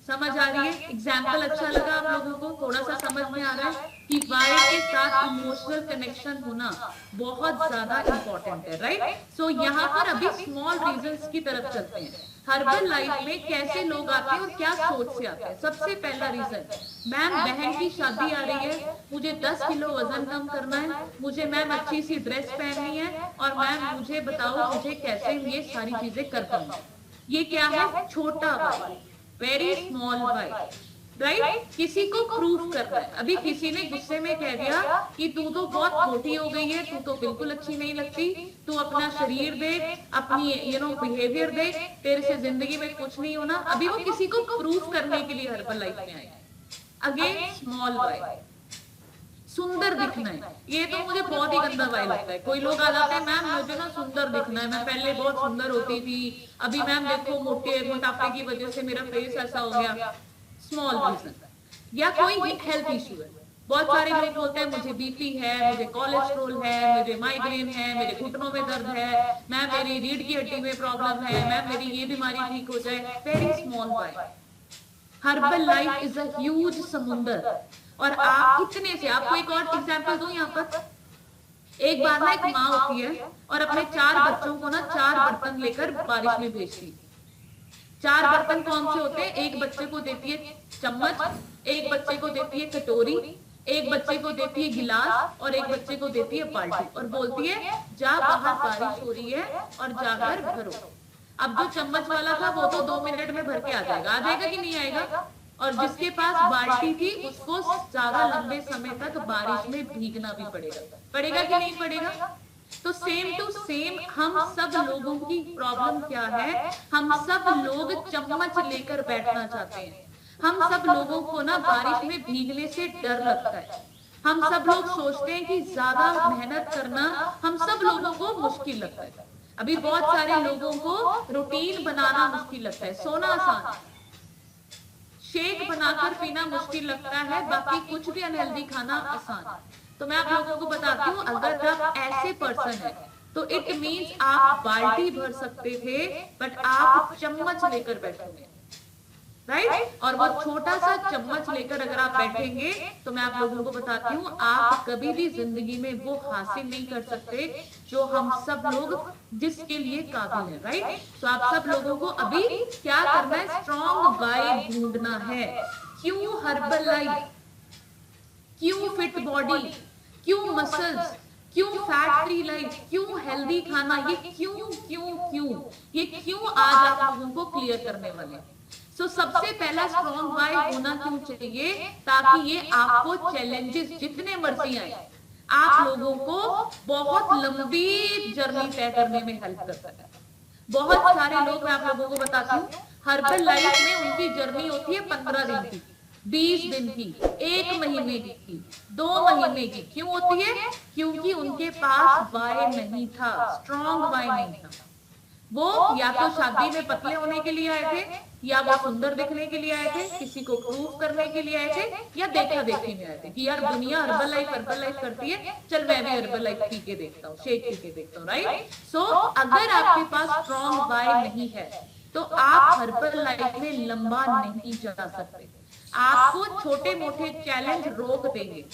समझ आ रही है? एग्जाम्पल अच्छा लगा आप लोगों को? थोड़ा सा समझ में आ रहा है कि वाई के साथ इमोशनल कनेक्शन होना बहुत ज्यादा इंपॉर्टेंट है, राइट? सो यहाँ पर अभी स्मॉल रीजंस की तरफ चलते हैं। हर्बल लाइफ में कैसे लोग आते हैं और क्या सोच से आते हैं? सबसे पहला रीजन, मैम बहन की शादी आ रही है, मुझे 10 किलो वजन कम करना है, मुझे मैम अच्छी सी ड्रेस पहननी है, और मैम मुझे बताओ मुझे कैसे ये सारी चीजें कर पाऊंगा। ये क्या है? छोटा why, very small why, right? किसी को प्रूफ करना है। अभी किसी ने गुस्से में कह दिया कि तू तो बहुत मोटी हो गई है, तू तो बिल्कुल अच्छी नहीं लगती, तू अपना शरीर देख, अपनी बिहेवियर देख, तेरे से जिंदगी में कुछ नहीं होना। अभी वो किसी को प्रूफ करने के लिए हर्बल लाइफ में आए। Again small why. सुंदर दिखना है, ये तो मुझे बहुत ही गंदा वाई लगता है। कोई लोग आ जाते हैं मैम मुझे ना सुंदर दिखना है, मैं पहले बहुत सुंदर होती थी, अभी मैम देखो मोटापे की वजह से मेरा फेस ऐसा हो गया। स्मॉल रीजन, या कोई हेल्थ इश्यू है। बहुत सारे लोग बोलते हैं मुझे बीपी है, मुझे कोलेस्ट्रोल है, मुझे माइग्रेन है, मेरे घुटनों में दर्द है, मैम मेरी रीढ़ की हड्डी में प्रॉब्लम है, मैम मेरी ये बीमारी ठीक हो जाए। Very small why. Herbalife is a huge समुंदर। और आप इतने से, आपको एक और एग्जांपल दूं यहाँ पर। एक बार ना एक माँ होती है और अपने 4 बच्चों को ना 4 बर्तन लेकर बारिश में भेजती। 4 बर्तन कौन से होते हैं? एक बच्चे को देती है चम्मच, एक बच्चे को देती है कटोरी, एक बच्चे को देती है गिलास और एक बच्चे को देती है बाल्टी, और बोलती है जा बाहर बारिश हो रही है और जाकर भरो। अब जो चम्मच वाला था वो तो 2 मिनट में भर के आ जाएगा कि नहीं आएगा? और जिसके पास बाल्टी थी उसको ज्यादा लंबे समय तक बारिश में भीगना भी पड़ेगा कि नहीं पड़ेगा? तो सेम टू सेम हम सब लोगों की प्रॉब्लम क्या है? हम सब लोग चम्मच लेकर बैठना चाहते हैं। हम सब लोगों को ना बारिश में भीगने से डर लगता है। हम सब लोग सोचते हैं कि ज्यादा मेहनत करना हम सब लोगों को मुश्किल लगता है। अभी बहुत सारे लोगों को रूटीन बनाना मुश्किल लगता है, सोना आसान है, शेक बनाकर पीना मुश्किल लगता है, बाकी कुछ भी अनहेल्दी खाना आसान है। तो मैं आप लोगों को बताती हूँ, अगर आप ऐसे पर्सन है तो इट मींस आप बाल्टी भर सकते थे बट आप चम्मच लेकर बैठोगे, राइट? और वो छोटा सा चम्मच लेकर अगर आप बैठेंगे तो मैं आप लोगों को बताती हूँ आप कभी भी जिंदगी में वो हासिल नहीं कर सकते जो हम सब लोग जिसके लिए काबिल है, राइट? तो आप सब लोगों को अभी क्या करना है? स्ट्रॉन्ग वाई ढूंढना है। क्यों हर्बल लाइफ? क्यों फिट बॉडी? क्यों मसल्स? क्यों फैट फ्री लाइफ? क्यों हेल्दी खाना? ये क्यों आज आप लोगों को क्लियर करने वाले हैं। तो सबसे पहला स्ट्रॉन्ग वाई होना क्यों चाहिए? ताकि ये आपको चैलेंजेस जितने मर्जी आए आप लोगों को बहुत लंबी जर्नी तय करने में हेल्प करता है। बहुत सारे लोग, मैं आप लोगों को बताती हूँ, हर्बल लाइफ में उनकी जर्नी होती है 15 दिन की, 20 दिन की, 1 महीने की, 2 महीने की। क्यों होती है? क्योंकि उनके पास वाई नहीं था, स्ट्रॉन्ग वाई नहीं था। वो या तो शादी में पतले होने के लिए आए थे, या वो सुंदर दिखने के लिए आए थे, किसी को प्रूव करने के लिए आए थे, या देखा देखी में आए थे कि यार दुनिया हर्बल लाइफ करती है, चल मैं भी हर्बल लाइफ पी के देखता हूँ, शेक पी के देखता हूँ, राइट? सो अगर आपके पास स्ट्रॉन्ग वाई नहीं है तो आप हर्बल लाइफ में लंबा नहीं जा सकते। आपको छोटे मोटे चैलेंज रोक देंगे।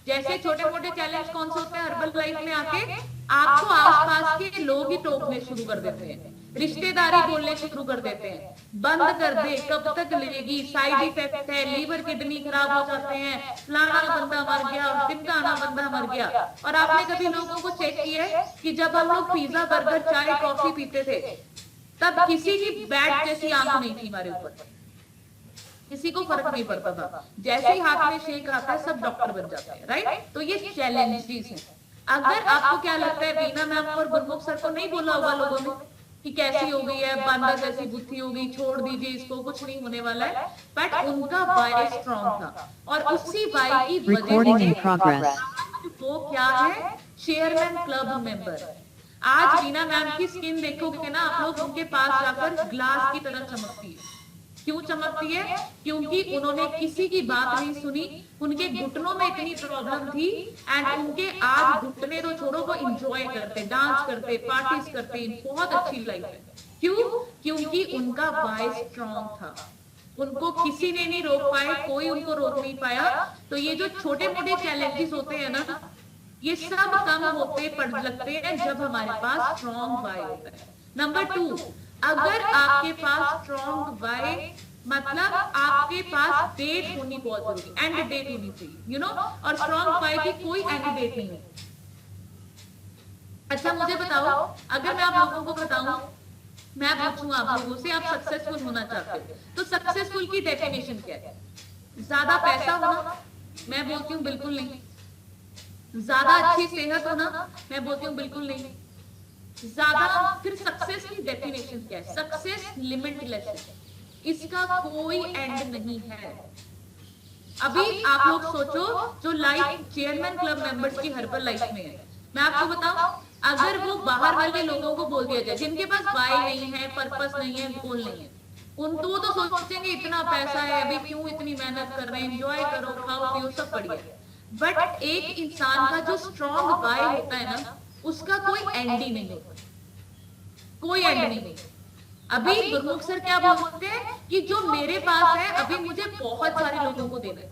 जैसे छोटे मोटे चैलेंज कौन से होते हैं? हर्बल लाइफ में आके आपको आसपास के लोग ही टोकने शुरू कर देते हैं, रिश्तेदारी बोलने शुरू कर देते हैं, बंद कर दे, कब तक लेगी, साइड इफेक्ट है, लीवर किडनी खराब हो जाते हैं, फलाना बंदा मर गया, ढिमकाना बंदा मर गया। और आपने कभी लोगों को चेक किया है कि जब हम लोग पिज्जा बर्गर चाय कॉफी पीते थे तब किसी की बैट जैसी आंख नहीं थी हमारे ऊपर, किसी को फर्क नहीं पड़ता था। जैसे ही हाथ में शेक आता है सब डॉक्टर बन जाते हैं, राइट? तो ये चैलेंजेस हैं। अगर आपको क्या लगता है बीना मैम और गुरमुख सर को नहीं बोला होगा लोगों ने कि कैसी हो गई है, बंदर जैसी बुद्धि हो गई, छोड़ दीजिए इसको, कुछ नहीं होने वाला है, बट उनका वाई स्ट्रॉन्ग था और उसी वाई की वजह से वो क्या है? Chairman club member. आज बीना मैम की स्किन देखोगे ना आप लोग, उनके पास जाकर ग्लास की तरह चमकती है। क्यों चमकती है? क्योंकि उन्होंने किसी की बात नहीं सुनी, उनके घुटनों में इतनी प्रॉब्लम थी एंड उनके आज घुटने तो छोड़ो, वो एंजॉय करते, डांस करते, पार्टीज करते, बहुत अच्छी लाइफ है। क्यों? क्योंकि उनका वाई स्ट्रॉन्ग था, उनको किसी ने नहीं रोक पाए, कोई उनको रोक नहीं पाया। तो ये जो छोटे मोटे चैलेंजेस होते हैं ना, ये सब कम होते पड़ लगते हैं जब हमारे पास स्ट्रॉन्ग वाई होता है। नंबर 2, अगर आपके पास स्ट्रॉन्ग वाई मतलब आपके पास डेट होनी बहुत जरूरी, एंड डेट होनी चाहिए, यू नो। और स्ट्रॉन्ग वाई की कोई एंड डेट नहीं है। अच्छा मुझे बताओ, अगर मैं आप लोगों को बताऊं, मैं पूछूं आप लोगों से आप सक्सेसफुल होना चाहते हो तो सक्सेसफुल की डेफिनेशन क्या है? ज्यादा पैसा होना? मैं बोलती हूँ बिल्कुल नहीं। ज्यादा अच्छी सेहत होना? मैं बोलती हूँ बिल्कुल नहीं। ज्यादा, फिर सक्सेस की डेफिनेशन क्या है? सक्सेस लिमिटलेस है, इसका कोई एंड नहीं है। अभी आप लोग सोचो जो लाइफ चेयरमैन क्लब मेंबर्स की हर्बल लाइफ में है, मैं आपको बताऊं, अगर वो बाहर वाले लोगों को बोल दिया जाए जिनके पास वाई नहीं है, पर्पस नहीं है, गोल नहीं है, उनको वो तो सोचेंगे इतना पैसा है, अभी क्यों इतनी मेहनत कर रहे हैं, एंजॉय करो, खाओ पियो, सब बढ़िया है। बट एक इंसान का जो स्ट्रॉन्ग वाई होता है ना, उसका कोई एंड ही नहीं होता, कोई एंड नहीं। अभी गुरमुख सर क्या बोलते हैं कि जो मेरे पास है अभी मुझे बहुत सारे लोगों को देना है,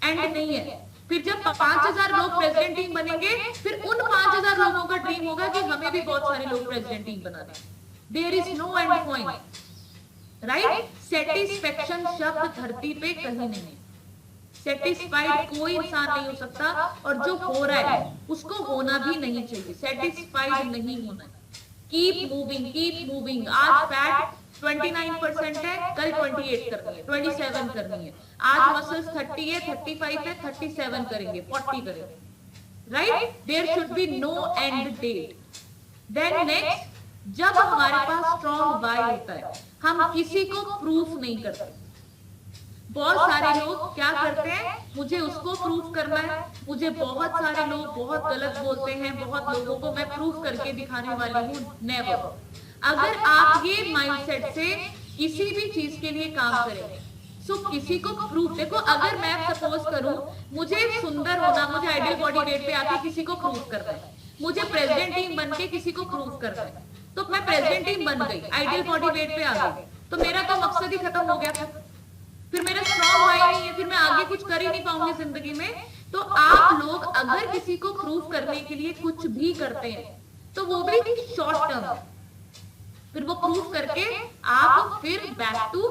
एंड नहीं है। फिर जब 5000 लोग प्रेसिडेंट टीम बनेंगे, फिर उन 5000 लोगों का ड्रीम होगा कि हमें भी बहुत सारे लोग प्रेसिडेंट टीम बना दें। There is no end point, right. Satisfaction शब्द धरती पे कहीं नहीं है, सेटिस्फाइड कोई इंसान नहीं हो सकता, और जो हो रहा है उसको होना भी नहीं चाहिए, सेटिस्फाइड नहीं होना है। Keep moving. आज फैट 29% है, कल 28 करनी है, 27 करनी है। आज मसल्स 30 है, 35 है, 37 करेंगे, 40 करेंगे, right. There should be no end date. Then next, जब हमारे पास स्ट्रॉन्ग वाई होता है, हम किसी को प्रूफ नहीं करते। बहुत सारे लोग क्या करते हैं, मुझे उसको प्रूफ करना है, मुझे बहुत सारे लोग बहुत गलत बोलते हैं, बहुत लोगों को मैं प्रूफ करके दिखाने वाली हूँ, नेवर। अगर आप ये माइंडसेट से किसी भी चीज के लिए काम करेंगे, सो किसी को प्रूफ, देखो अगर मैं सपोज करूं मुझे सुंदर होना, मुझे आइडियल बॉडी वेट पे आके किसी को प्रूफ करना है, मुझे प्रेसिडेंट टीम बन के किसी को प्रूफ करना है, तो मैं प्रेसिडेंट टीम बन गई, आइडियल बॉडी वेट पे आ गई, तो मेरा तो मकसद ही खत्म हो गया था। फिर मेरा स्ट्रॉन्ग वाई नहीं है, फिर मैं आगे कुछ कर ही नहीं पाऊंगी जिंदगी में। तो आप लोग अगर किसी को प्रूफ करने के लिए कुछ भी करते हैं, तो वो भी शॉर्ट टर्म है, फिर वो प्रूफ करके आप फिर बैक टू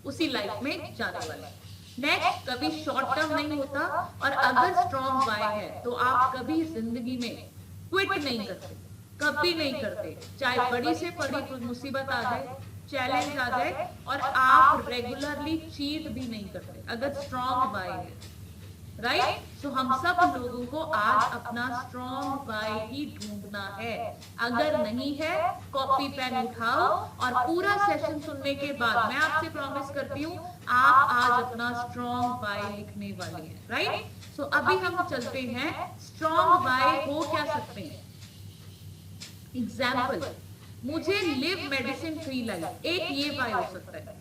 उसी लाइफ में जाने वाले। नेक्स्ट, कभी शॉर्ट टर्म नहीं होता, और अगर स्ट्रॉन्ग वाई है तो आप कभी जिंदगी में क्विट नहीं करते, कभी नहीं करते, चाहे बड़ी से बड़ी कोई मुसीबत आ जाए, चैलेंज आ जाए, और आप रेगुलरली चीट भी नहीं करते अगर स्ट्रॉन्ग वाई है, राइट। तो हम सब लोगों को आज अपना स्ट्रॉन्ग वाई ही ढूंढना है। अगर नहीं है, कॉपी पेन उठाओ, और पूरा सेशन सुनने के बाद मैं आपसे प्रॉमिस करती हूँ आप आज अपना स्ट्रॉन्ग वाई लिखने वाले हैं, राइट। सो अभी हम चलते हैं, स्ट्रॉन्ग वाई हो क्या सकते हैं। एग्जाम्पल, मुझे लिव मेडिसिन फ्री लाइफ, एक ये वाई हो सकता है,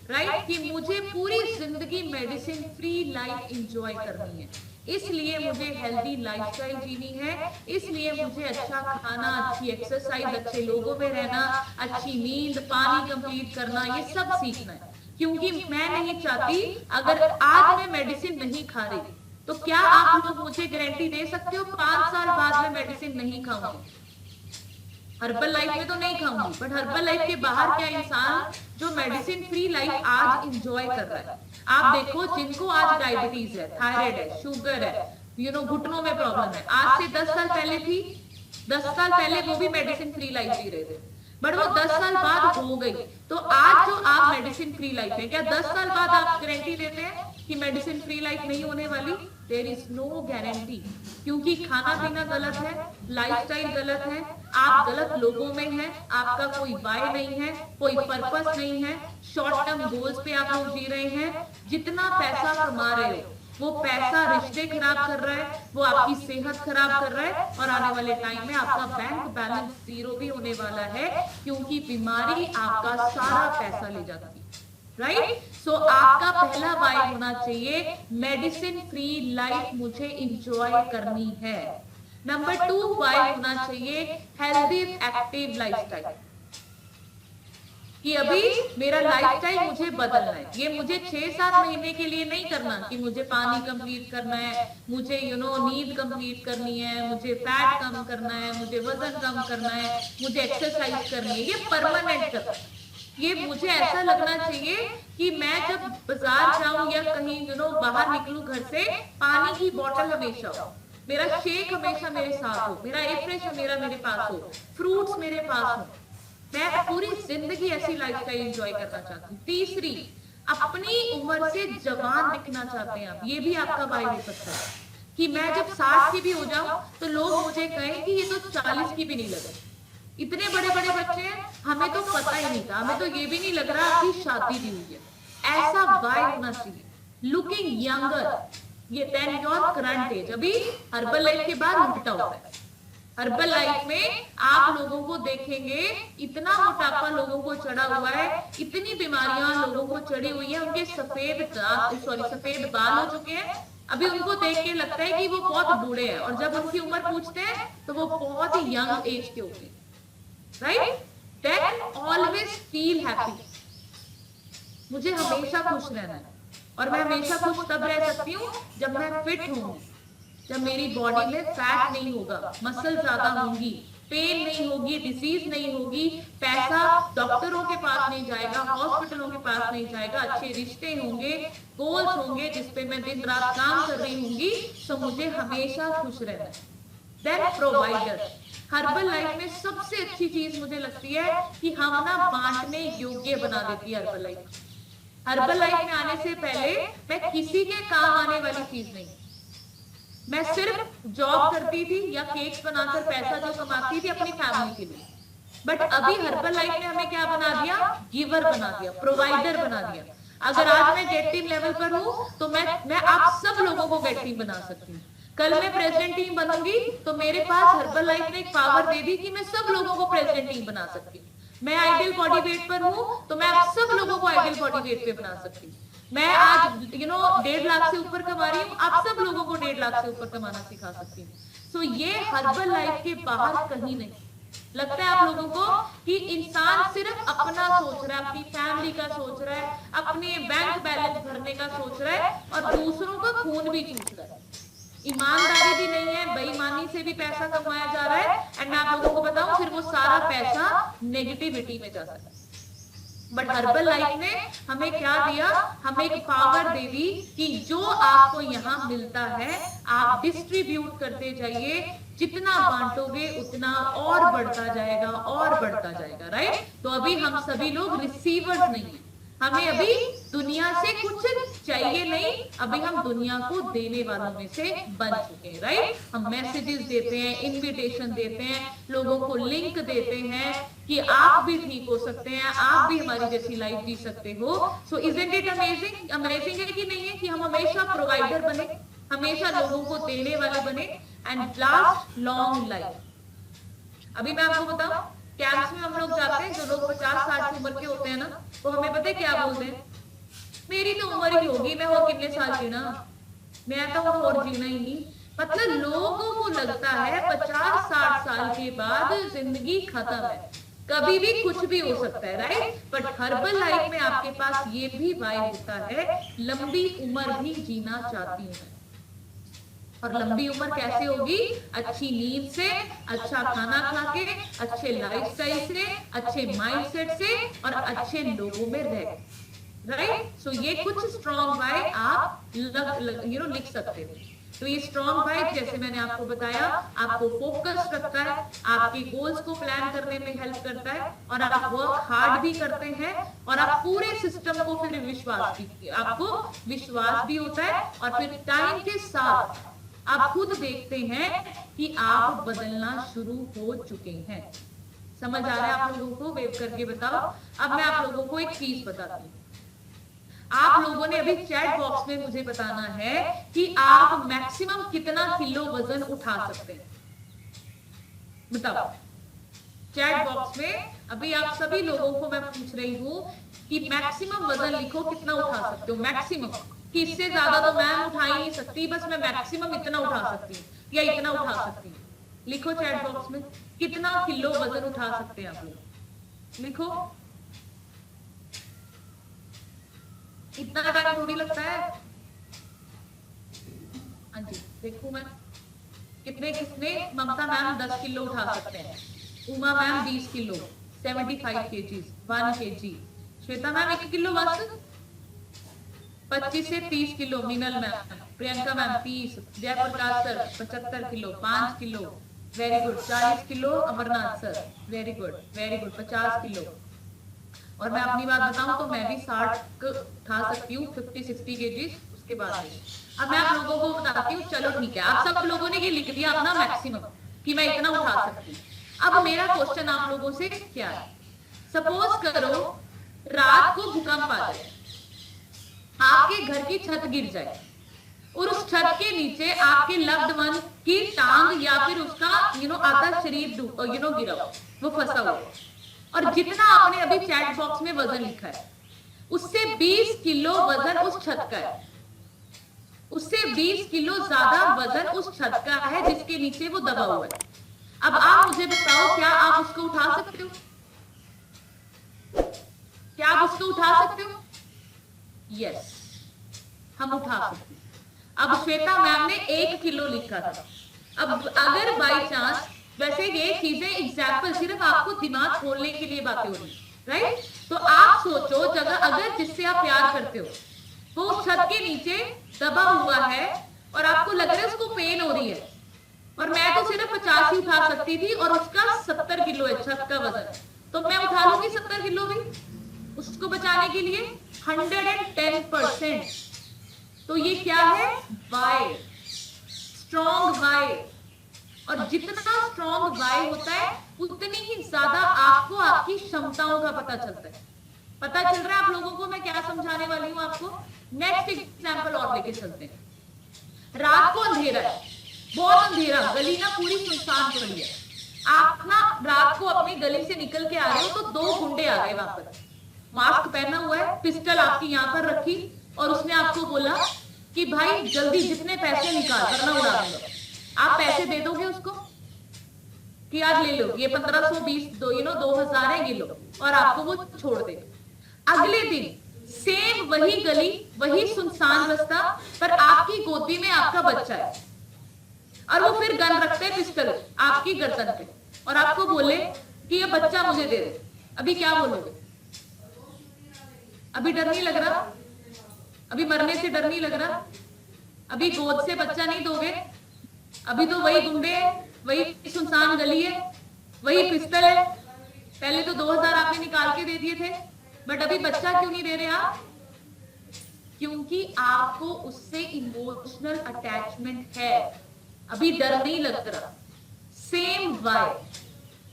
राइट, कि मुझे पूरी जिंदगी मेडिसिन फ्री लाइफ एंजॉय करनी है, इसलिए मुझे हेल्दी लाइफस्टाइल जीनी है, इसलिए मुझे अच्छा खाना, अच्छी एक्सरसाइज, अच्छे लोगों में रहना, अच्छी नींद, पानी कंप्लीट करना, ये सब सीखना है। क्योंकि मैं नहीं चाहती, अगर आज मैं मेडिसिन नहीं खा रही, तो क्या आप लोग मुझे गारंटी दे सकते हो 5 साल बाद मैं मेडिसिन नहीं खाऊंगी? हर्बल लाइफ में तो नहीं खाऊंगी, बट हर्बल लाइफ के बाहर क्या इंसान जो मेडिसिन फ्री लाइफ आज इंजॉय कर रहा है। आप देखो, जिनको आज डायबिटीज है, थायराइड है, शुगर है, घुटनों में प्रॉब्लम है, आज से 10 साल पहले थी, 10 साल पहले वो भी मेडिसिन फ्री लाइफ जी रहे थे, बट वो 10 साल बाद हो गई। तो आज जो आप मेडिसिन फ्री लाइफ है, क्या 10 साल बाद आप गारंटी देते हैं कि मेडिसिन फ्री लाइफ नहीं होने वाली? देयर इज नो गारंटी, क्योंकि खाना पीना गलत है, लाइफस्टाइल गलत है, आप गलत लोगों में हैं, आपका कोई वाई नहीं है, कोई पर्पस नहीं है, शॉर्ट टर्म गोल्स पे आप लोग जी रहे हैं। जितना पैसा कमा रहे हो, वो पैसा रिश्ते खराब कर रहा है, वो आपकी सेहत खराब कर रहा है, और आने वाले टाइम में आपका बैंक बैलेंस 0 भी होने वाला है, क्योंकि बीमारी आपका सारा पैसा ले जाती है, राइट। सो आपका पहला वाई होना चाहिए, मेडिसिन फ्री लाइफ मुझे इंजॉय करनी है। नंबर 2 वाई होना चाहिए, हेल्दी एक्टिव लाइफस्टाइल, कि अभी मेरा लाइफस्टाइल मुझे बदलना है। ये मुझे 6-7 महीने के लिए नहीं करना कि मुझे पानी कंप्लीट करना है, मुझे नींद कंप्लीट करनी है, मुझे फैट कम करना है, मुझे वजन कम करना है, मुझे एक्सरसाइज करनी है। ये परमानेंट करना है। ये मुझे ऐसा लगना चाहिए कि मैं जब बाजार जाऊं या कहीं बाहर निकलूं घर से, पानी की बोतल हमेशा हो, मेरा शेक हमेशा मेरे साथ हो, मेरा फ्रेश मेरे पास हो, फ्रूट्स मेरे पास हो। मैं पूरी जिंदगी ऐसी लाइफस्टाइल एंजॉय करना चाहती हूँ। तीसरी, अपनी उम्र से जवान दिखना चाहते हैं आप, ये भी आपका वाई हो सकता है कि मैं जब 60 की भी हो जाऊं तो लोग मुझे कहें कि ये तो 40 की भी नहीं लगे। इतने बड़े बड़े बच्चे हैं, हमें तो पता ही नहीं था, हमें तो ये भी नहीं लग रहा कि शादी भी हुई है। ऐसा वाई होना चाहिए, लुकिंग यंगर ये देन योर करंट एज। अभी हर्बल लाइफ के बाद उल्टा होता है। हर्बल लाइफ में आप लोगों को देखेंगे इतना मोटापा लोगों को चढ़ा हुआ है, इतनी बीमारियां लोगों को चढ़ी हुई है, उनके सफेद बाल हो चुके हैं। अभी उनको देख के लगता है कि वो बहुत बूढ़े हैं, और जब उनकी उम्र पूछते हैं तो वो बहुत ही यंग एज के होते हैं, right. That always feel happy. मुझे हमेशा खुश रहना है, और मैं हमेशा खुश तब रह सकती हूँ जब मैं फिट हूँ, जब मेरी बॉडी में फैट नहीं होगा, मसल ज्यादा होंगी, पेन नहीं होगी, डिजीज नहीं होगी, पैसा डॉक्टरों के पास नहीं जाएगा, हॉस्पिटलों के पास नहीं जाएगा, अच्छे रिश्ते होंगे, गोल्स होंगे जिसपे मैं दिन रात काम कर रही होंगी। तो मुझे हमेशा खुश रहना है। Then provider. हर्बल लाइफ में सबसे अच्छी चीज मुझे लगती है कि हम ना बांटने योग्य बना देती है हर्बल लाइफ। हर्बल लाइफ में आने से पहले मैं किसी के काम आने वाली चीज नहीं, मैं सिर्फ जॉब करती थी या केक्स बनाकर पैसा जो कमाती थी अपनी फैमिली के लिए। बट अभी हर्बल लाइफ ने हमें क्या बना दिया? गिवर बना दिया, प्रोवाइडर बना दिया। अगर आज मैं गेट टीम लेवल पर हूँ तो मैं आप सब लोगों को गेट टीम बना सकती हूँ। कल मैं प्रेसिडेंट टीम बनूंगी तो मेरे पास हर्बल लाइफ ने एक पावर दे दी कि मैं सब लोगों को प्रेसिडेंट टीम बना सकती हूँ। मैं आइडियल बॉडी वेट पर हूँ तो मैं आप सब लोगों को आइडियल बॉडी वेट पे बना सकती हूँ। मैं आज 1.5 लाख से ऊपर कमा रही हूँ, आप सब लोगों को 1.5 लाख से ऊपर कमाना सिखा सकती हूँ। सो ये हर्बल लाइफ के बाहर कहीं नहीं। लगता है आप लोगों को कि इंसान सिर्फ अपना सोच रहा है, अपनी फैमिली का सोच रहा है, अपने बैंक बैलेंस भरने का सोच रहा है, और दूसरों का खून भी चूस रहा है। ईमानदारी भी नहीं है, बेईमानी से भी पैसा कमाया जा रहा है। एंड मैं आप लोगों को बताऊं फिर वो सारा पैसा नेगेटिविटी में जाता है। बट हर्बल लाइफ ने हमें क्या दिया? हमें एक पावर दे दी कि जो आपको यहाँ मिलता है आप डिस्ट्रीब्यूट करते जाइए, जितना बांटोगे उतना और बढ़ता जाएगा और बढ़ता जाएगा, राइट। तो अभी हम सभी लोग रिसीवर्स नहीं हैं, हमें अभी दुनिया से कुछ चाहिए नहीं, अभी हम दुनिया को देने वालों में से बन चुके हैं, राइट। हम मैसेजेस देते हैं, इनविटेशन देते हैं, लोगों को लिंक देते हैं कि आप भी ठीक हो सकते हैं, आप भी हमारी जैसी लाइफ जी सकते हो। सो इजंट इट अमेजिंग? अमेजिंग है कि नहीं है कि हम हमेशा प्रोवाइडर बने, हमेशा लोगों को देने वाले बने, एंड लास्ट लॉन्ग लाइफ। अभी मैं आपको बताऊं, कैंप्स में हम लोग जाते हैं, जो लोग 50-60 की उम्र के होते हैं ना, तो हमें पता है क्या बोलते हैं? मेरी तो उम्र ही होगी, मैं और कितने साल जीना, मैं तो और जीना ही नहीं। मतलब लोगों को लगता है 50-60 साल के बाद जिंदगी खत्म है, कभी भी कुछ भी हो सकता है, राइट। बट हर्बल लाइफ में आपके पास ये भी वाइब होता है, लंबी उम्र भी जीना चाहती हूँ मैं। और लंबी उम्र कैसे होगी? अच्छी नींद से, अच्छा खाना खा के, अच्छे लाइफस्टाइल से, अच्छे माइंडसेट से, और अच्छे लोगों में रह, राइट। सो ये कुछ स्ट्रॉन्ग वाइब आप लिख सकते हो। तो ये स्ट्रॉन्ग वाइब, जैसे मैंने आपको बताया, आपको फोकस रखता है, आपके गोल्स को प्लान करने में हेल्प करता है, और आप वर्क हार्ड भी करते हैं, और आप पूरे सिस्टम को फिर आपको विश्वास भी होता है, और फिर टाइम के साथ आप खुद देखते हैं कि आप बदलना शुरू हो चुके हैं। समझ आ रहा है आप लोगों को? वेव करके बताओ। अब मैं आप लोगों को एक चीज बताती हूँ। आप लोगों ने अभी चैट बॉक्स में मुझे बताना है कि आप मैक्सिमम कितना किलो वजन उठा सकते हैं, बताओ। चैट बॉक्स में अभी आप सभी लोगों को मैं पूछ रही हूँ कि मैक्सिमम वजन लिखो, कितना उठा सकते हो मैक्सिमम। कि इससे ज्यादा तो मैं उठा ही नहीं सकती, बस मैं मैक्सिमम इतना उठा सकती हूँ या इतना उठा सकती हूँ। लिखो चैट बॉक्स में कितना किलो वजन उठा सकते हैं आप लोग, लिखो। इतना टाइम थोड़ी लगता है। हाँ जी, देखो मैं कितने ममता मैम 10 किलो उठा सकते हैं, Uma ma'am 20 kilo 75 kg 1 kg, Shweta ma'am 1 kilo बस 25 से 30 kilo, Meenal ma'am, Priyanka ma'am 30, Jayaprakash sir 75 kilo 5 kilo, very good. 40 kilo Amarnath sir, very good 50 kilo. और मैं अपनी बात बताऊं तो मैं भी 60 उठा सकती हूँ, 50-60 kg उसके बाद। अब मैं आप लोगों को बताती हूँ, चलो ठीक है, आप सब लोगों ने ये लिख दिया अपना मैक्सिमम कि मैं इतना उठा सकती हूँ। अब मेरा क्वेश्चन आप लोगों से क्या है? सपोज करो रात को भूकंप आ जाए, आपके घर की छत गिर जाए और उस छत के नीचे आपके लव्ड वन की टांग या फिर उसका आधा शरीर गिरा हो, वो फंसा हुआ, और जितना आपने अभी चैट बॉक्स में वजन लिखा है उससे 20 किलो वजन उस छत का है, उससे 20 किलो ज्यादा वजन उस छत का है जिसके नीचे वो दबा हुआ है। अब आप मुझे बताओ, क्या आप उसको उठा सकते हो? क्या आप उसको उठा सकते हो? यस, हम उठा सकते हैं। अब श्वेता मैम ने 1 किलो लिखा था। अब अगर बाई चांस, वैसे ये चीजें एग्जाम्पल सिर्फ आपको दिमाग खोलने के लिए बातें हो रही, राइट? तो आप सोचो, जगह अगर जिससे आप प्यार करते हो वो छत के नीचे दबा हुआ है और आपको लग रहा है उसको पेन हो रही है, और मैं तो सिर्फ 50 ही उठा सकती थी और उसका 70 किलो है छत का वजन, तो मैं उठा लूंगी 70 किलो भी उसको बचाने के लिए 110%। तो ये क्या है? Why, strong why. और जितना स्ट्रॉन्ग वाई होता है उतनी ही ज्यादा आपको आपकी क्षमताओं का पता चलता है। पता चल रहा है आप लोगों को मैं क्या समझाने वाली हूँ? आपको नेक्स्ट एग्जांपल और लेके चलते हैं। रात को अंधेरा है, बहुत अंधेरा, गली ना पूरी सुनसान पड़ी है। आप ना रात को अपनी गली से निकल के आ रहे हो तो 2 गुंडे आ गए वहां पर, मास्क पहना हुआ है, पिस्टल आपकी यहाँ पर रखी, और उसने आपको बोला कि भाई जल्दी जितने पैसे निकाल वरना उड़ा दूंगा। आप पैसे दे दोगे उसको कि यार ले लो, ये 1520 2000 है, ये लो, और आपको वो छोड़ दे। अगले दिन सेम वही गली, वही सुनसान रास्ता, पर आपकी गोदी में आपका बच्चा है और वो फिर गन रखते हैं, पिस्टल आपकी गर्दन पे, और आपको बोले कि ये बच्चा मुझे दे दे। अभी क्या बोलोगे? अभी डर नहीं लग रहा? अभी मरने से डर नहीं लग रहा? अभी गोद से बच्चा नहीं दोगे? अभी तो वही गुंडे है, वही सुनसान गली है, वही पिस्टल है। पहले तो 2000 आपने निकाल के दे दिए थे, बट अभी बच्चा क्यों नहीं दे रहे आप? क्योंकि आपको उससे इमोशनल अटैचमेंट है, अभी डर नहीं लग रहा। सेम वाई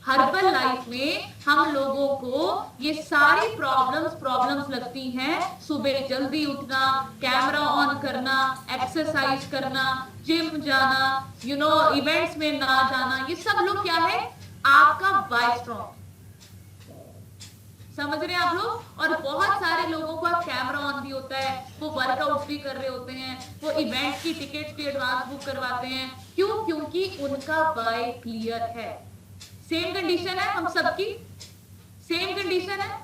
हर्बल लाइफ में हम लोगों को ये सारी प्रॉब्लम्स लगती हैं। सुबह जल्दी उठना, कैमरा ऑन करना, एक्सरसाइज करना, जिम जाना, इवेंट्स में ना जाना, ये सब लोग क्या है? आपका वाई स्ट्रॉन्ग। समझ रहे हैं आप लोग? और बहुत सारे लोगों का कैमरा ऑन भी होता है, वो वर्कआउट भी कर रहे होते हैं, वो इवेंट की टिकट भी एडवांस बुक करवाते हैं। क्यों? क्योंकि उनका वाई क्लियर है। सेम कंडीशन है, हम सबकी सेम कंडीशन है,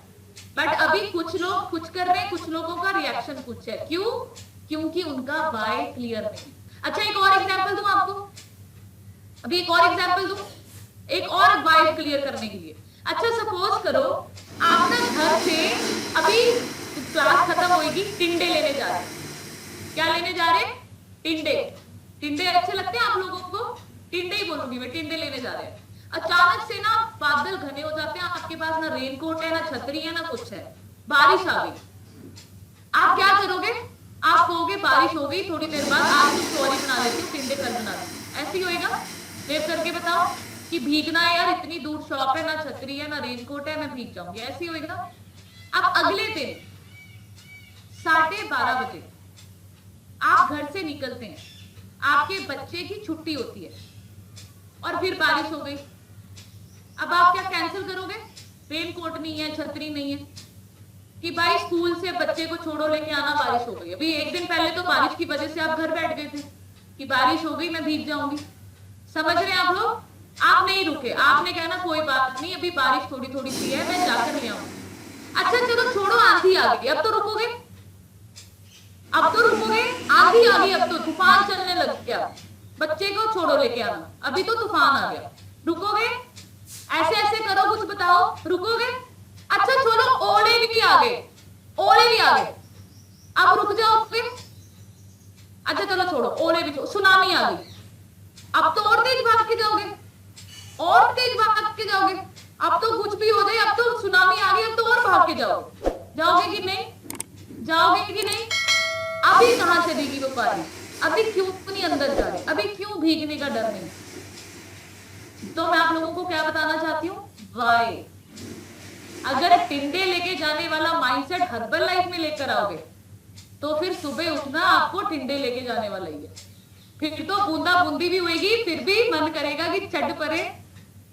बट अभी कुछ लोग कुछ कर रहे हैं, कुछ लोगों का रिएक्शन कुछ है। क्यों? क्योंकि उनका वाई क्लियर नहीं। अच्छा, एक और एग्जांपल दूं आपको, अभी एक और एग्जांपल दूं, एक और वाई क्लियर करने के लिए। अच्छा, सपोज करो आप ना घर से अभी क्लास खत्म होगी, टिंडे लेने जा रहे हैं। क्या लेने जा रहे हैं? टिंडे। टिंडे अच्छे लगते हैं आप लोगों को? टिंडे ही बोलूंगी मैं, टिंडे लेने जा रहे हैं। अचानक से ना बादल घने हो जाते हैं, आपके पास ना रेनकोट है, ना छतरी है, ना कुछ है, बारिश आ गई। आप क्या करोगे? आप कहोगे बारिश हो गई, थोड़ी देर बाद आप कुछ स्टोरी बना लेती हूँ, टिंडे कल बना लेती। ऐसे ही होएगा? वेव करके बताओ कि भीगना है यार, इतनी दूर शॉप है, ना छतरी है, ना रेनकोट है, मैं भीग जाऊंगी। ऐसे ही होएगा? अब अगले दिन 12:30 बजे आप घर से निकलते हैं, आपके बच्चे की छुट्टी होती है और फिर बारिश हो गई। अब आप क्या कैंसिल करोगे? रेनकोट नहीं है, छतरी नहीं है, कि भाई स्कूल से बच्चे को छोड़ो लेके आना, बारिश हो गई। अभी एक दिन पहले तो बारिश की वजह से आप घर बैठ गए थे कि बारिश हो गई, मैं भीग जाऊंगी। समझ रहे हैं आप लोग? आप नहीं रुके, आपने कहना कोई बात नहीं, अभी बारिश थोड़ी थोड़ी सी है, मैं जाकर ले आऊंगी। अच्छा चलो छोड़ो, आंधी आ गई, अब तो रुकोगे? अब तो रुकोगे? आंधी आ गई, अब तो तूफान चलने लग गया, बच्चे को छोड़ो लेके आना, अभी तो तूफान आ गया, रुकोगे? ऐसे ऐसे करो, कुछ बताओ, रुकोगे? अच्छा चलो ओले भी आ गए, ओले भी आ गए, अब रुक जाओगे? अच्छा चलो छोड़ो, ओले भी, सुनामी आ गई, अब तो और तेज भाग के जाओगे, और तेज भाग के जाओगे। अब तो कुछ भी हो जाए, अब तो सुनामी आ गई, अब तो और भाग के जाओगे। जाओगे कि नहीं? जाओगे कि नहीं? अभी कहां चलेगी वो बारिश? अभी क्यों नहीं अंदर जा रहे? अभी क्यों भीगने का डर नहीं? तो मैं आप लोगों को क्या बताना चाहती हूँ? वाई। अगर टिंडे लेके जाने वाला माइंडसेट हर्बल लाइफ में लेकर आओगे तो फिर सुबह उठना आपको टिंडे लेके जाने वाला ही है। फिर तो बूंदा बूंदी भी होगी, फिर भी मन करेगा कि चढ़ पड़े,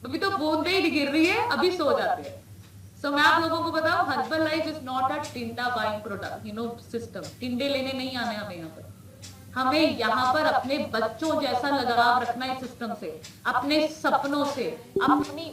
अभी तो बूंदे ही गिर रही है, अभी सो जाते हैं। सो मैं आप लोगों को बताऊं, herbal life is not a टिंडा बाइंग प्रोडक्ट सिस्टम। टिंडे लेने नहीं आने हमें यहाँ पर। हमें यहाँ पर अपने बच्चों जैसा लगाव रखना है सिस्टम से, अपने सपनों से, अपनी